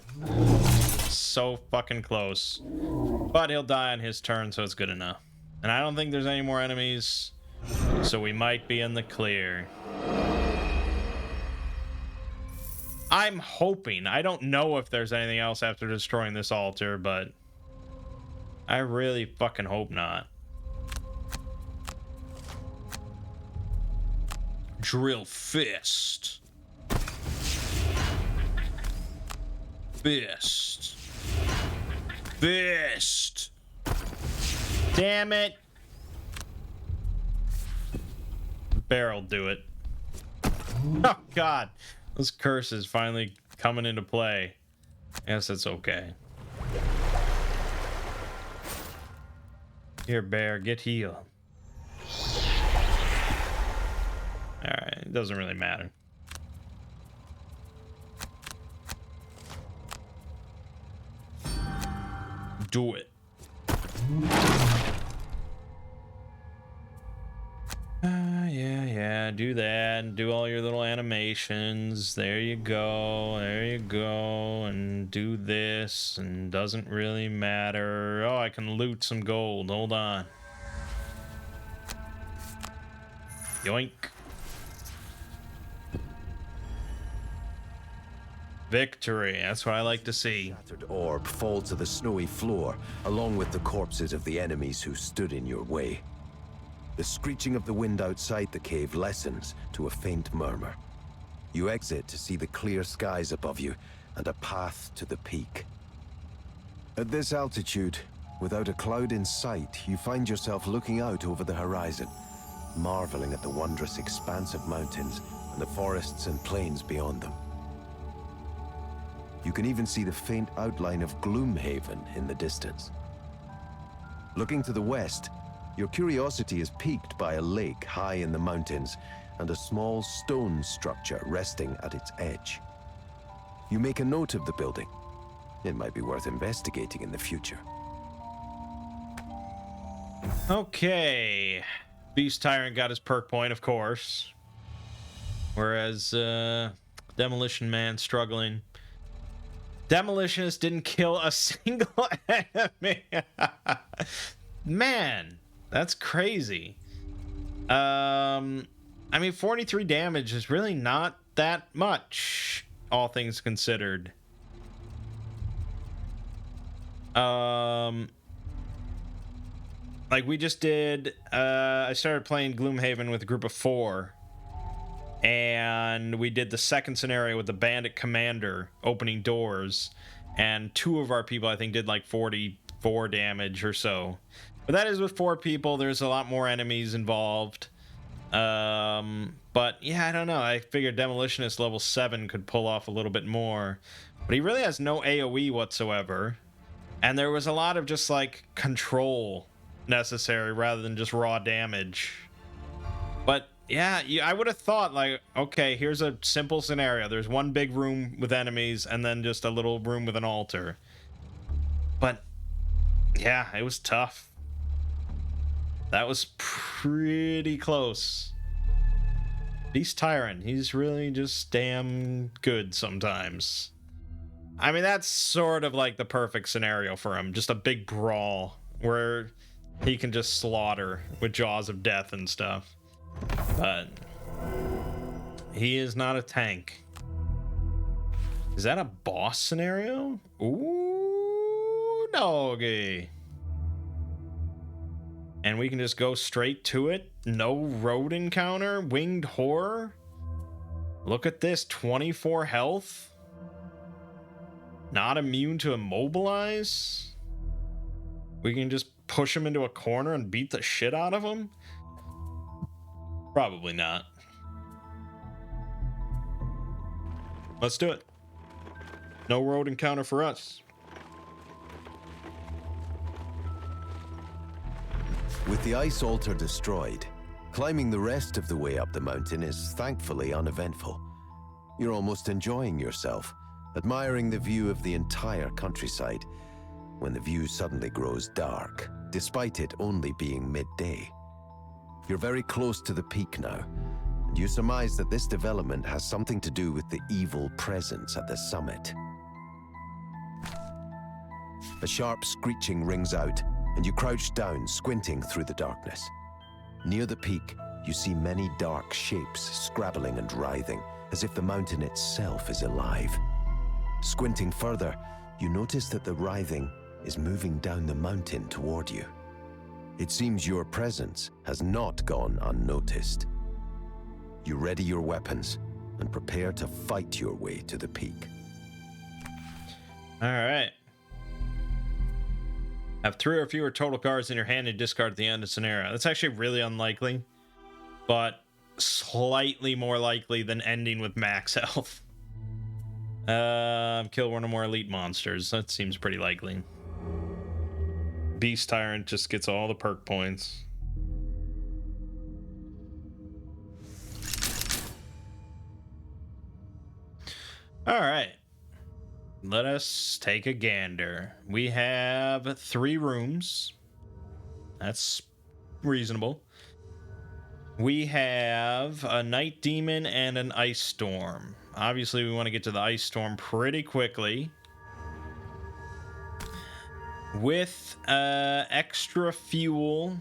So fucking close. But he'll die on his turn, so it's good enough. And I don't think there's any more enemies, so we might be in the clear. I'm hoping. I don't know if there's anything else after destroying this altar, but I really fucking hope not. Drill fist. Fist. Fist. Damn it. Barrel do it. Oh God. This curse is finally coming into play. I guess it's okay. Here, bear, get healed. Alright, it doesn't really matter. Do it. Yeah, do that and do all your little animations. There you go, and do this, and doesn't really matter. Oh, I can loot some gold. Hold on. Yoink. Victory, that's what I like to see. Shattered orb fall to the snowy floor, along with the corpses of the enemies who stood in your way. The screeching of the wind outside the cave lessens to a faint murmur. You exit to see the clear skies above you and a path to the peak. At this altitude, without a cloud in sight, you find yourself looking out over the horizon, marveling at the wondrous expanse of mountains and the forests and plains beyond them. You can even see the faint outline of Gloomhaven in the distance. Looking to the west, your curiosity is piqued by a lake high in the mountains and a small stone structure resting at its edge. You make a note of the building. It might be worth investigating in the future. Okay. Beast Tyrant got his perk point, of course. Whereas Demolition Man struggling. Demolitionist didn't kill a single enemy. Man, that's crazy. I mean, 43 damage is really not that much, all things considered. Like we just did, I started playing Gloomhaven with a group of 4. And we did the second scenario with the bandit commander opening doors, and 2 of our people I think did like 44 damage or so. But that is with 4 people. There's a lot more enemies involved. But yeah, I don't know. I figured Demolitionist level 7 could pull off a little bit more, but he really has no AoE whatsoever. And there was a lot of just like control. necessary rather than just raw damage. But yeah, I would have thought, like, okay, here's a simple scenario. There's one big room with enemies and then just a little room with an altar. But yeah, it was tough. That was pretty close. Beast Tyrant, he's really just damn good sometimes. I mean, that's sort of like the perfect scenario for him. Just a big brawl where he can just slaughter with jaws of death and stuff. But he is not a tank. Is that a boss scenario? Ooh, doggy. And we can just go straight to it. No road encounter. Winged horror. Look at this. 24 health. Not immune to immobilize. We can just push him into a corner and beat the shit out of him. Probably not. Let's do it. No road encounter for us. With the ice altar destroyed, climbing the rest of the way up the mountain is thankfully uneventful. You're almost enjoying yourself, admiring the view of the entire countryside, when the view suddenly grows dark, despite it only being midday. You're very close to the peak now, and you surmise that this development has something to do with the evil presence at the summit. A sharp screeching rings out, and you crouch down, squinting through the darkness. Near the peak, you see many dark shapes scrabbling and writhing, as if the mountain itself is alive. Squinting further, you notice that the writhing is moving down the mountain toward you. It seems your presence has not gone unnoticed. You ready your weapons and prepare to fight your way to the peak. All right. Have 3 or fewer total cards in your hand and discard at the end of scenario. That's actually really unlikely, but slightly more likely than ending with max health. Kill one or more elite monsters. That seems pretty likely. Beast Tyrant just gets all the perk points. All right. Let us take a gander. We have 3 rooms. That's reasonable. We have a Night Demon and an Ice Storm. Obviously, we want to get to the Ice Storm pretty quickly. With extra fuel.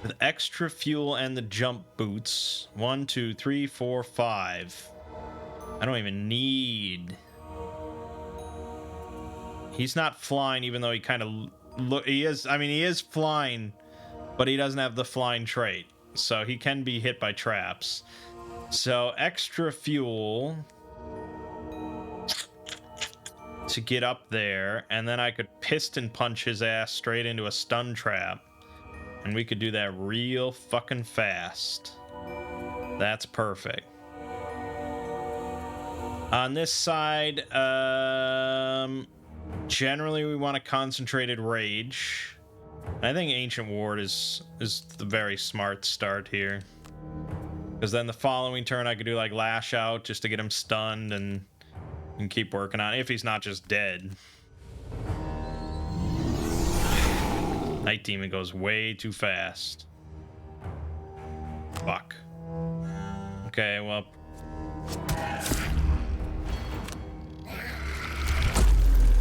With extra fuel and the jump boots. 1, 2, 3, 4, 5. I don't even need. He's not flying, even though he kind of he is. I mean, he is flying, but he doesn't have the flying trait, so he can be hit by traps. So extra fuel to get up there, and then I could piston punch his ass straight into a stun trap. And we could do that real fucking fast. That's perfect. On this side, generally we want a concentrated rage. I think Ancient Ward is the very smart start here. Because then the following turn I could do like Lash Out just to get him stunned and keep working on it, if he's not just dead. Night Demon goes way too fast. Fuck. Okay, well.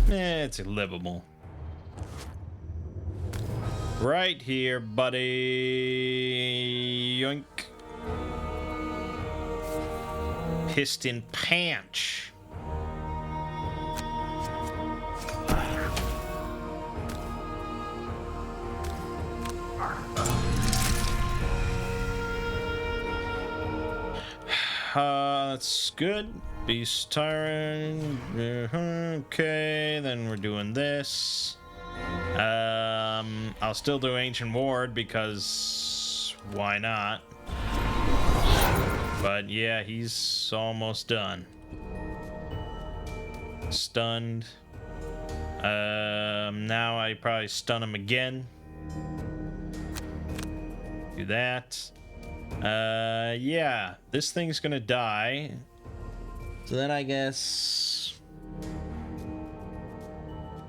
It's livable. Right here, buddy. Yoink. Piston Punch. That's good. Beast Tyrant. Okay, then we're doing this. I'll still do Ancient Ward because why not? But yeah, he's almost done. Stunned. Now I probably stun him again. Do that. Yeah, this thing's gonna die. So then I guess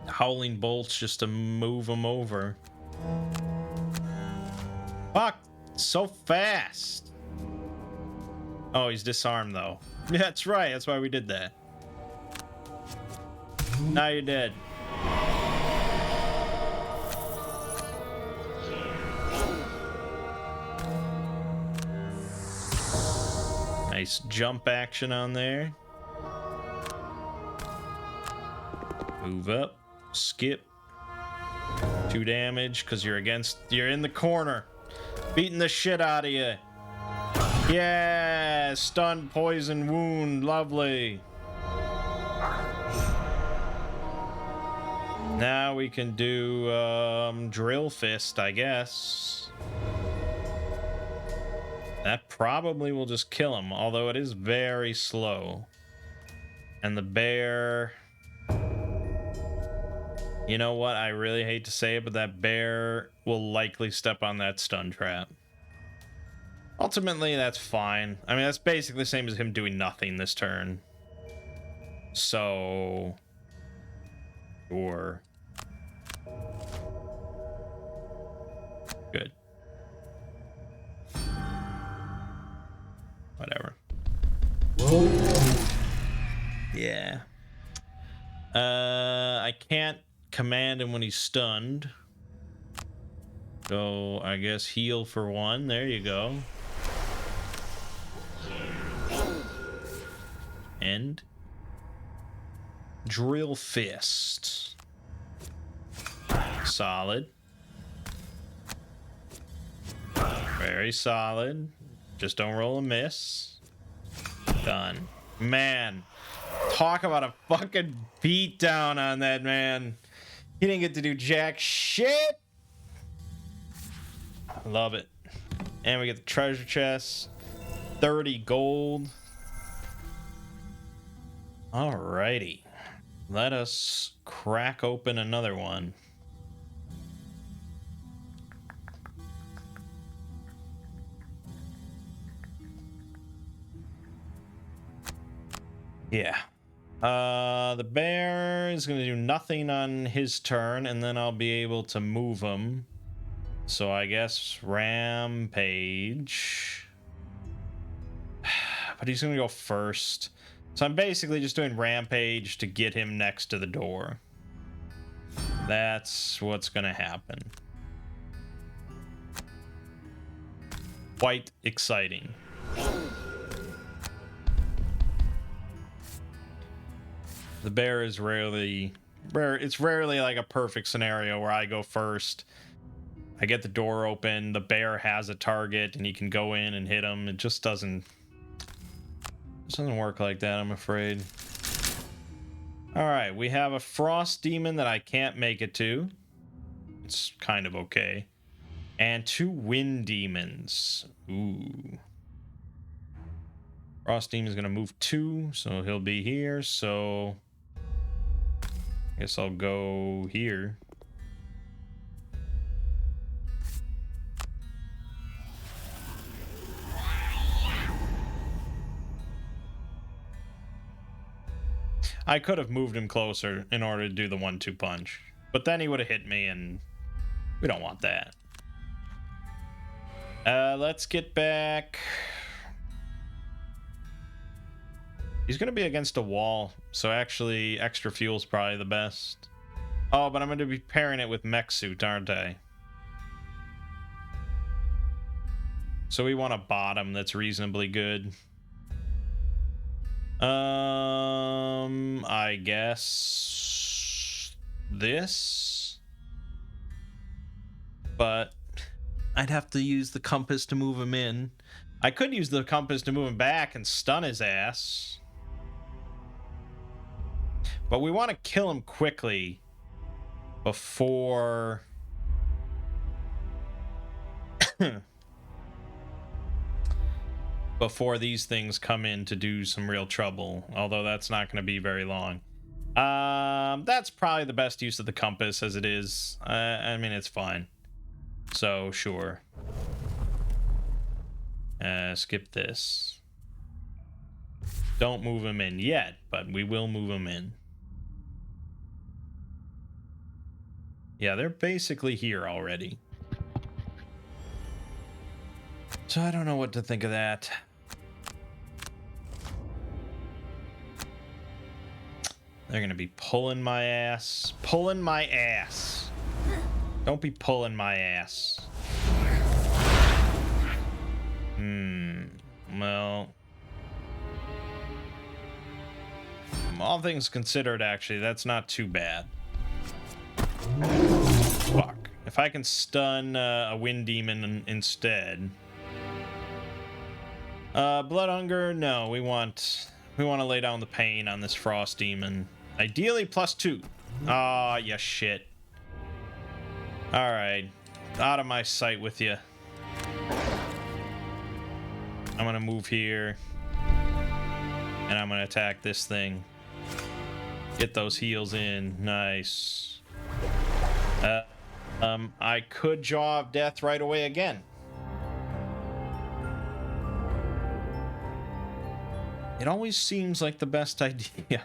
Howling Bolts just to move him over. Fuck, so fast. Oh, he's disarmed though. Yeah, that's right. That's why we did that. Now you're dead. Nice jump action on there. Move up, skip. 2 damage because you're in the corner. Beating the shit out of you. Yeah, stun, poison, wound, lovely. Now we can do Drill Fist, I guess. That probably will just kill him, although it is very slow. And the bear... You know what? I really hate to say it, but that bear will likely step on that stun trap. Ultimately, that's fine. I mean, that's basically the same as him doing nothing this turn. So... Sure. Good. Whatever. Yeah. I can't command him when he's stunned. So I guess heal for 1. There you go. And Drill Fist. Solid. Very solid. Just don't roll a miss. Done. Man, talk about a fucking beatdown on that man. He didn't get to do jack shit. I love it. And we get the treasure chest. 30 gold. Alrighty. Let us crack open another one. Yeah. The bear is going to do nothing on his turn, and then I'll be able to move him. So I guess Rampage. But he's going to go first. So I'm basically just doing Rampage to get him next to the door. That's what's going to happen. Quite exciting. The bear is rarely like a perfect scenario where I go first. I get the door open, the bear has a target, and he can go in and hit him. It just doesn't work like that, I'm afraid. All right, we have a frost demon that I can't make it to. It's kind of okay. And 2 wind demons. Ooh. Frost demon is going to move 2, so he'll be here. So I guess I'll go here. I could have moved him closer in order to do the 1-2 punch, but then he would have hit me, and we don't want that. Let's get back. He's going to be against a wall, so actually extra fuel's probably the best. Oh, but I'm going to be pairing it with mech suit, aren't I? So we want a bottom that's reasonably good. I guess this, but I'd have to use the compass to move him in. I could use the compass to move him back and stun his ass, but we want to kill him quickly before before these things come in to do some real trouble, although that's not going to be very long. That's probably the best use of the compass as it is. I mean, it's fine. So, sure. Skip this. Don't move him in yet, but we will move him in. Yeah, they're basically here already. So I don't know what to think of that. They're gonna be pulling my ass. Pulling my ass. Don't be pulling my ass. Well, all things considered, actually, that's not too bad. Fuck. If I can stun a wind demon instead. Blood hunger? No, we want to lay down the pain on this frost demon. Ideally +2. Ah, you shit. All right, out of my sight with you. I'm gonna move here, and I'm gonna attack this thing. Get those heals in. Nice. I could Jaw of Death right away again. It always seems like the best idea.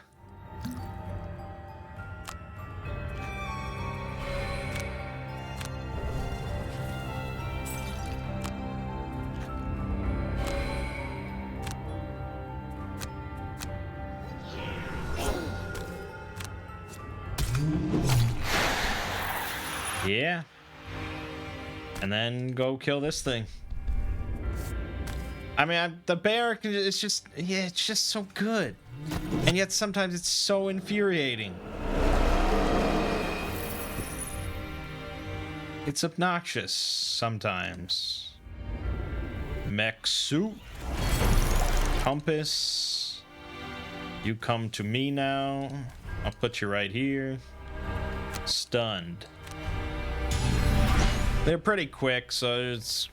Yeah. And then go kill this thing. I mean, the bear is just, yeah, it's just so good. And yet sometimes it's so infuriating. It's obnoxious sometimes. Mech suit. Compass. You come to me now. I'll put you right here. Stunned. They're pretty quick, so it's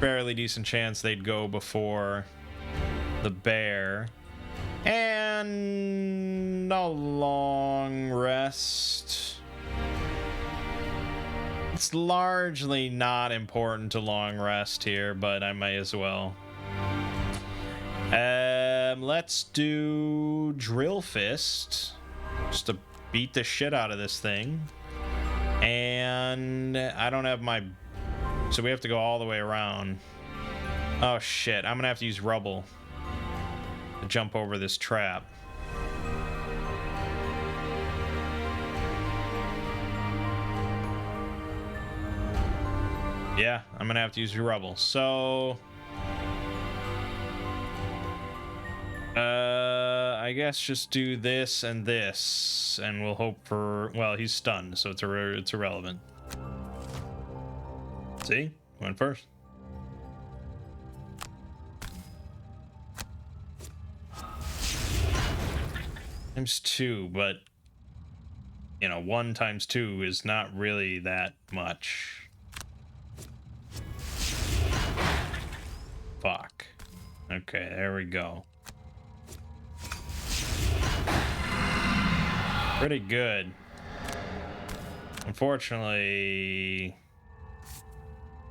fairly decent chance they'd go before the bear. And a long rest. It's largely not important to long rest here, but I may as well. Let's do Drill Fist, just to beat the shit out of this thing. And I don't have my... So we have to go all the way around. Oh shit, I'm gonna have to use Rubble to jump over this trap. Yeah, I'm gonna have to use Rubble. So... I guess just do this, and we'll hope for... Well, he's stunned, so it's irrelevant. See? Went first. Times 2, but... You know, 1 times 2 is not really that much. Fuck. Okay, there we go. Pretty good. Unfortunately,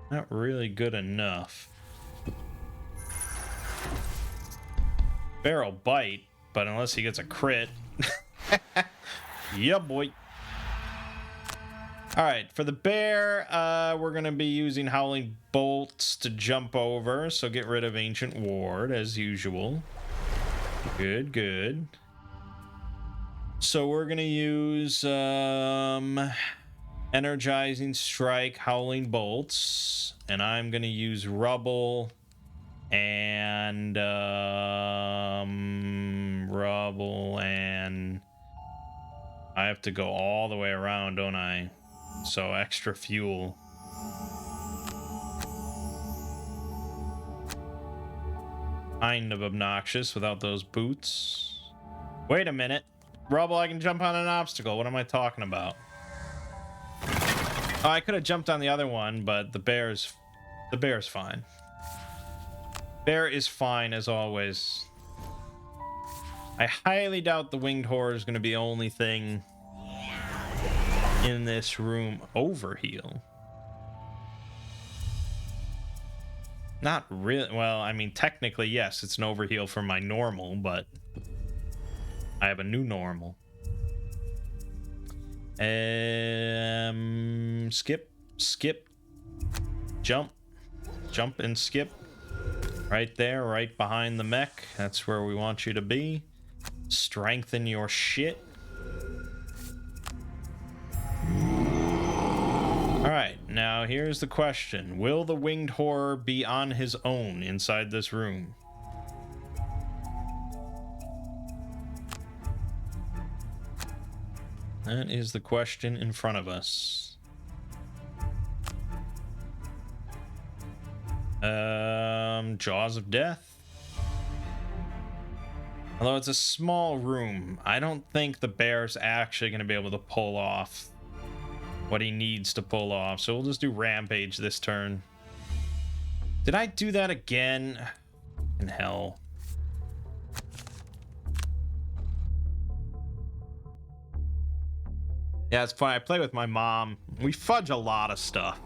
not really good enough. Barrel bite, but unless he gets a crit. Yeah, boy. All right, for the bear, we're gonna be using Howling Bolts to jump over, so get rid of Ancient Ward as usual. Good, good. So we're gonna use Energizing Strike, Howling Bolts, and I'm gonna use Rubble and I have to go all the way around, don't I? So extra fuel. Kind of obnoxious without those boots. Wait a minute. Rubble, I can jump on an obstacle. What am I talking about? Oh, I could have jumped on the other one, but the bear's fine. Bear is fine as always. I highly doubt the winged horror is going to be the only thing in this room. Overheal. Not really. Well, I mean, technically, yes, it's an overheal for my normal, but I have a new normal. Skip, skip, jump, jump and skip. Right there, right behind the mech. That's where we want you to be. Strengthen your shit. Alright, now here's the question. Will the winged horror be on his own inside this room? That is the question in front of us. Jaws of Death. Although it's a small room, I don't think the bear's actually going to be able to pull off what he needs to pull off. So we'll just do Rampage this turn. Did I do that again? In hell. Yeah, it's fun. I play with my mom. We fudge a lot of stuff.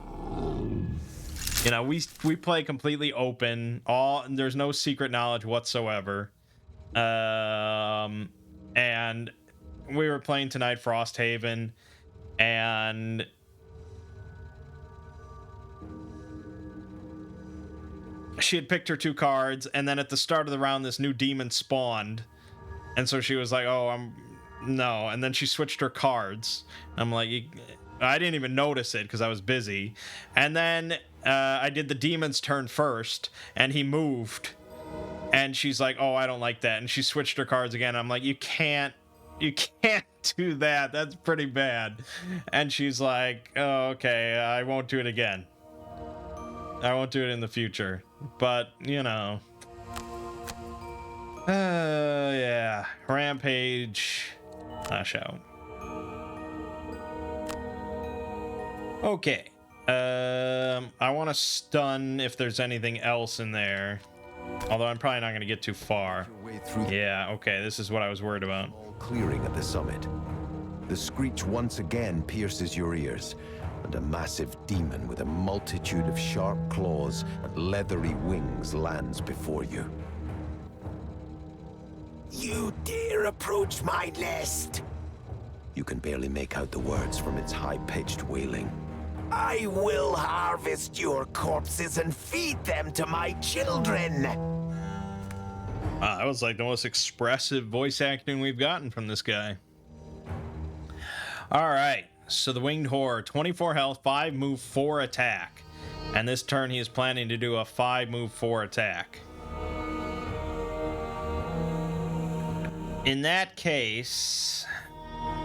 You know, we play completely open. There's no secret knowledge whatsoever. And we were playing tonight Frosthaven, and she had picked her 2 cards, and then at the start of the round this new demon spawned, and so she was like, oh, no, and then she switched her cards. I'm like, I didn't even notice it because I was busy. And then I did the demon's turn first, and he moved, and she's like, oh, I don't like that, and she switched her cards again. I'm like, you can't do that, that's pretty bad. And she's like, oh, okay, I won't do it again. I won't do it in the future. But, you know, yeah, Rampage, lash out. Okay, I want to stun if there's anything else in there, although I'm probably not going to get too far. Yeah, okay, this is what I was worried about. Clearing at the summit. The screech once again pierces your ears, and a massive demon with a multitude of sharp claws and leathery wings lands before you. You dare approach my nest? You can barely make out the words from its high-pitched wailing. I will harvest your corpses and feed them to my children. Wow, that was like the most expressive voice acting we've gotten from this guy. All right, so the Winged Horror, 24 health, 5 move, 4 attack. And this turn he is planning to do a 5 move, 4 attack. In that case,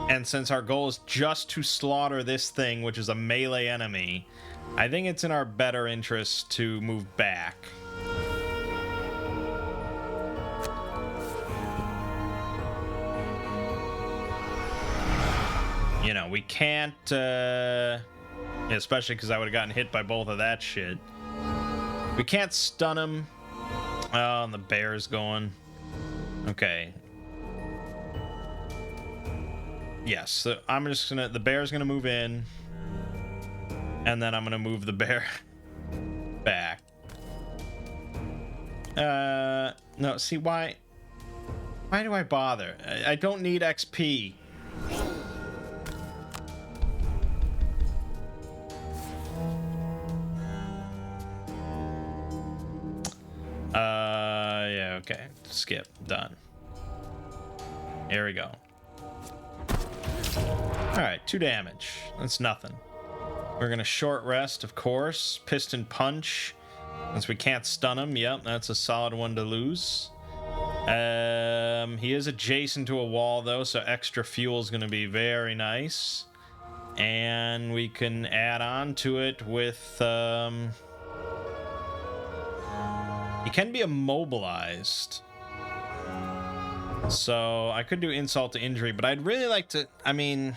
and since our goal is just to slaughter this thing, which is a melee enemy, I think it's in our better interest to move back. You know, we can't, especially because I would have gotten hit by both of that shit. We can't stun him. Oh, and the bear's going. Okay. Yes, so I'm just gonna, the bear's gonna move in, and then I'm gonna move the bear back. No, see, why do I bother? I don't need XP. Yeah, okay, skip, done. Here we go. Alright, 2 damage. That's nothing. We're gonna short rest, of course. Piston punch. Since we can't stun him, yep, that's a solid one to lose. He is adjacent to a wall, though, so extra fuel is gonna be very nice. And we can add on to it with, he can be immobilized. So I could do insult to injury, but I'd really like to, I mean,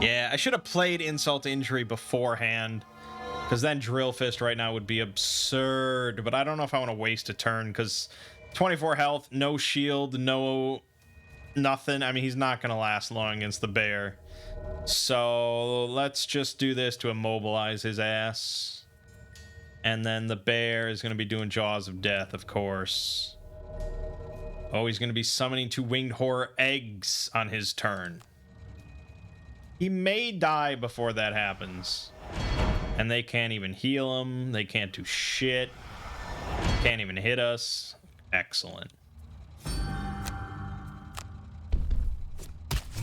yeah, I should have played insult to injury beforehand, because then drill fist right now would be absurd. But I don't know if I want to waste a turn, because 24 health, no shield, no nothing. I mean, he's not going to last long against the bear. So let's just do this to immobilize his ass. And then the bear is going to be doing Jaws of Death, of course. Oh, he's going to be summoning 2 winged horror eggs on his turn. He may die before that happens. And they can't even heal him. They can't do shit. Can't even hit us. Excellent.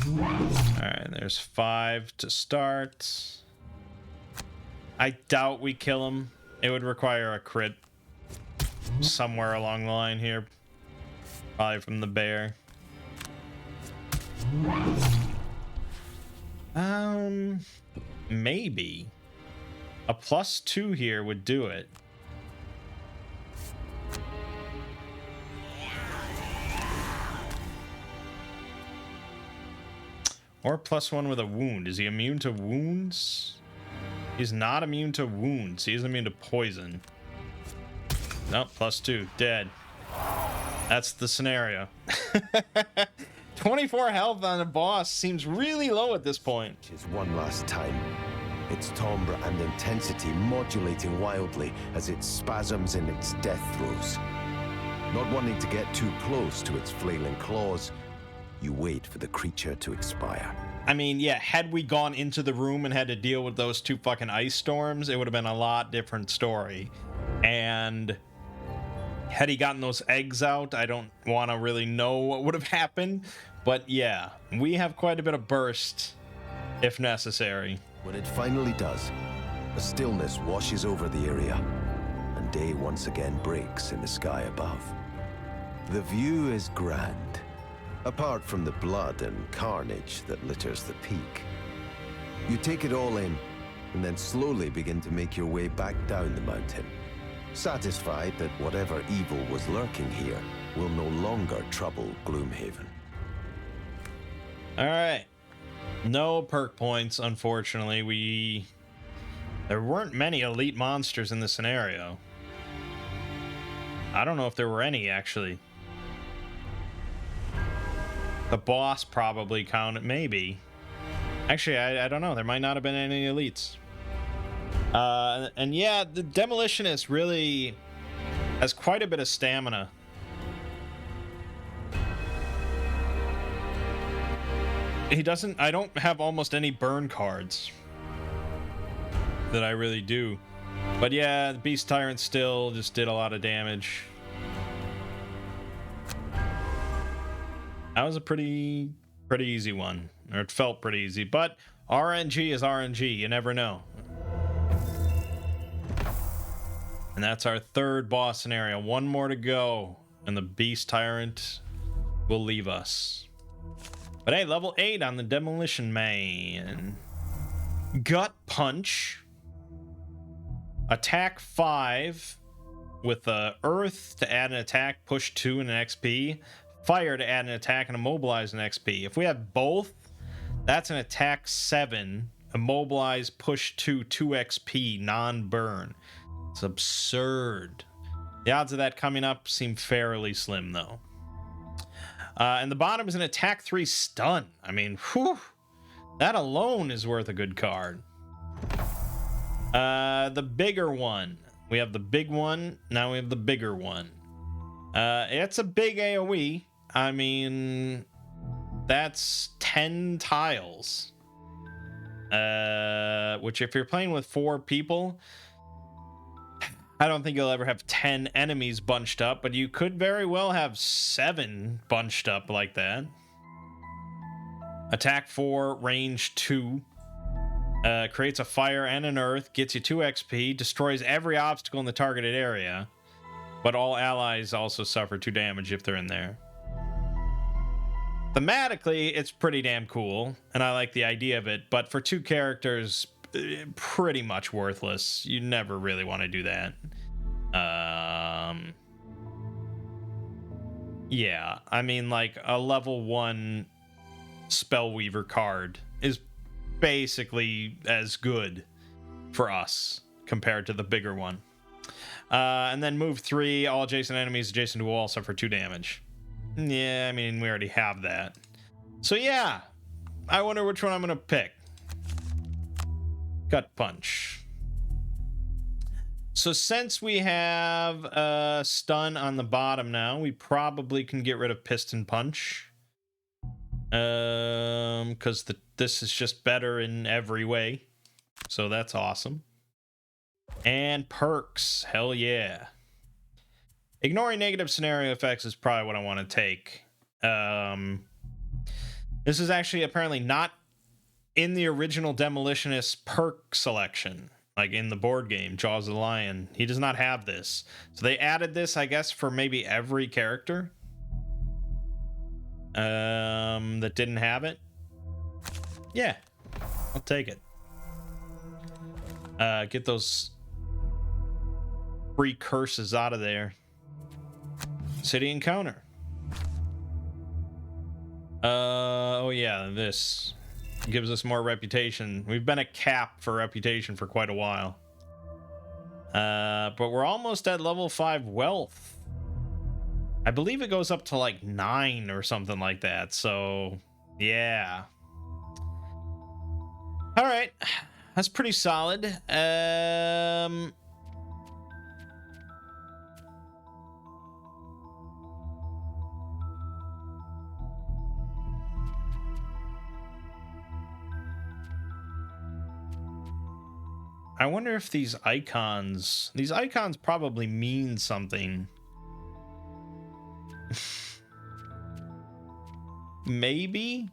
Alright, there's 5 to start. I doubt we kill him. It would require a crit somewhere along the line here. Probably from the bear. Maybe. A +2 here would do it. Or +1 with a wound. Is he immune to wounds? He's not immune to wounds. He's immune to poison. Nope, +2. Dead. That's the scenario. 24 health on the boss seems really low at this point. Is one last time. Its timbre and intensity modulating wildly as it spasms in its death throes. Not wanting to get too close to its flailing claws, you wait for the creature to expire. I mean, yeah, had we gone into the room and had to deal with those 2 fucking ice storms, it would have been a lot different story. And had he gotten those eggs out, I don't want to really know what would have happened. But yeah, we have quite a bit of burst if necessary. When it finally does, a stillness washes over the area, and day once again breaks in the sky above. The view is grand, apart from the blood and carnage that litters the peak. You take it all in, and then slowly begin to make your way back down the mountain, satisfied that whatever evil was lurking here will no longer trouble Gloomhaven. All right. No perk points, unfortunately. There weren't many elite monsters in this scenario. I don't know if there were any, actually. The boss probably counted, maybe. Actually, I don't know. There might not have been any elites. And yeah, the Demolitionist really has quite a bit of stamina. He doesn't... I don't have almost any burn cards that I really do. But yeah, the Beast Tyrant still just did a lot of damage. That was a pretty easy one. Or it felt pretty easy. But RNG is RNG. You never know. And that's our 3rd boss scenario. 1 more to go. And the Beast Tyrant will leave us. But hey, level 8 on the Demolition Man. Gut Punch. Attack 5 with Earth to add an attack, push 2 and an XP. Fire to add an attack and immobilize an XP. If we have both, that's an attack 7, immobilize, push 2, 2 XP, non-burn. It's absurd. The odds of that coming up seem fairly slim, though. And the bottom is an attack 3 stun. I mean, whew, that alone is worth a good card. The bigger one. We have the big one. Now we have the bigger one. It's a big AoE. I mean, that's 10 tiles. Which if you're playing with 4 people, I don't think you'll ever have 10 enemies bunched up, but you could very well have 7 bunched up like that. Attack 4, range 2. Creates a fire and an earth, gets you 2 XP, destroys every obstacle in the targeted area, but all allies also suffer 2 damage if they're in there. Thematically, it's pretty damn cool, and I like the idea of it, but for 2 characters, pretty much worthless. You never really want to do that. Yeah, I mean, like, a level 1 Spellweaver card is basically as good for us compared to the bigger one. And then move 3, all adjacent enemies adjacent to a wall suffer 2 damage. Yeah, I mean, we already have that. So yeah, I wonder which one I'm gonna pick. Gut punch. So since we have stun on the bottom now, we probably can get rid of piston punch. Because this is just better in every way. So that's awesome. And perks, hell yeah. Ignoring negative scenario effects is probably what I want to take. This is actually apparently not in the original Demolitionist perk selection, like in the board game, Jaws of the Lion. He does not have this. So they added this, I guess, for maybe every character that didn't have it. Yeah, I'll take it. Get those free curses out of there. City encounter. Oh yeah, this gives us more reputation. We've been a cap for reputation for quite a while. But we're almost at level 5 wealth. I believe it goes up to like 9 or something like that. So yeah. All right, that's pretty solid. I wonder if these icons probably mean something. Maybe?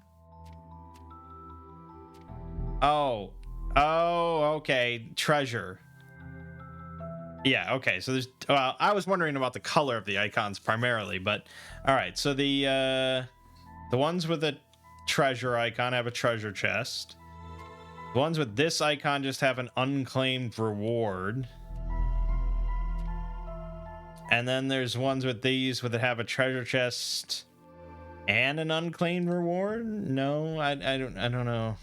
Oh, okay. Treasure. Yeah, okay. So there's, well, I was wondering about the color of the icons primarily, but all right. So the ones with the treasure icon have a treasure chest. The ones with this icon just have an unclaimed reward. And then there's ones with these that have a treasure chest and an unclaimed reward. No, I don't know.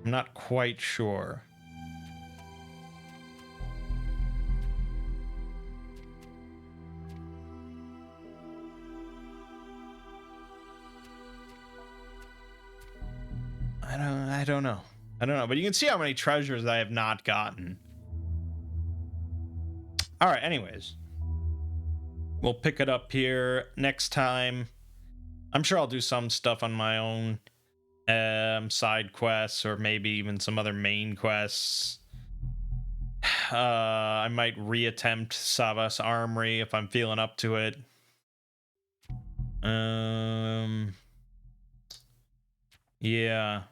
I'm not quite sure. I don't know. But you can see how many treasures I have not gotten. All right, anyways. We'll pick it up here next time. I'm sure I'll do some stuff on my own. Side quests or maybe even some other main quests. I might reattempt Savas Armory if I'm feeling up to it. Yeah.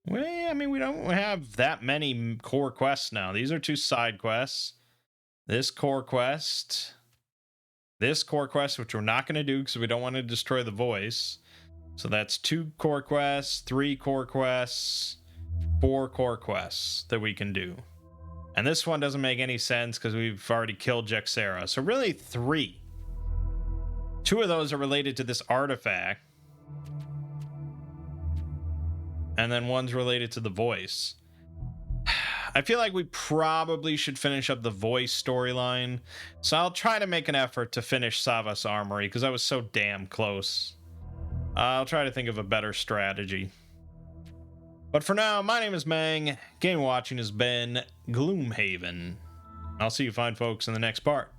Well, I mean, we don't have that many core quests now. These are 2 side quests. This core quest, which we're not going to do because we don't want to destroy the voice. So that's 2 core quests, 3 core quests, 4 core quests that we can do. And this one doesn't make any sense because we've already killed Jexera. So really 3. 2 of those are related to this artifact. And then one's related to the voice. I feel like we probably should finish up the voice storyline. So I'll try to make an effort to finish Savas Armory because I was so damn close. I'll try to think of a better strategy. But for now, my name is Mangg. Game watching has been Gloomhaven. I'll see you fine folks in the next part.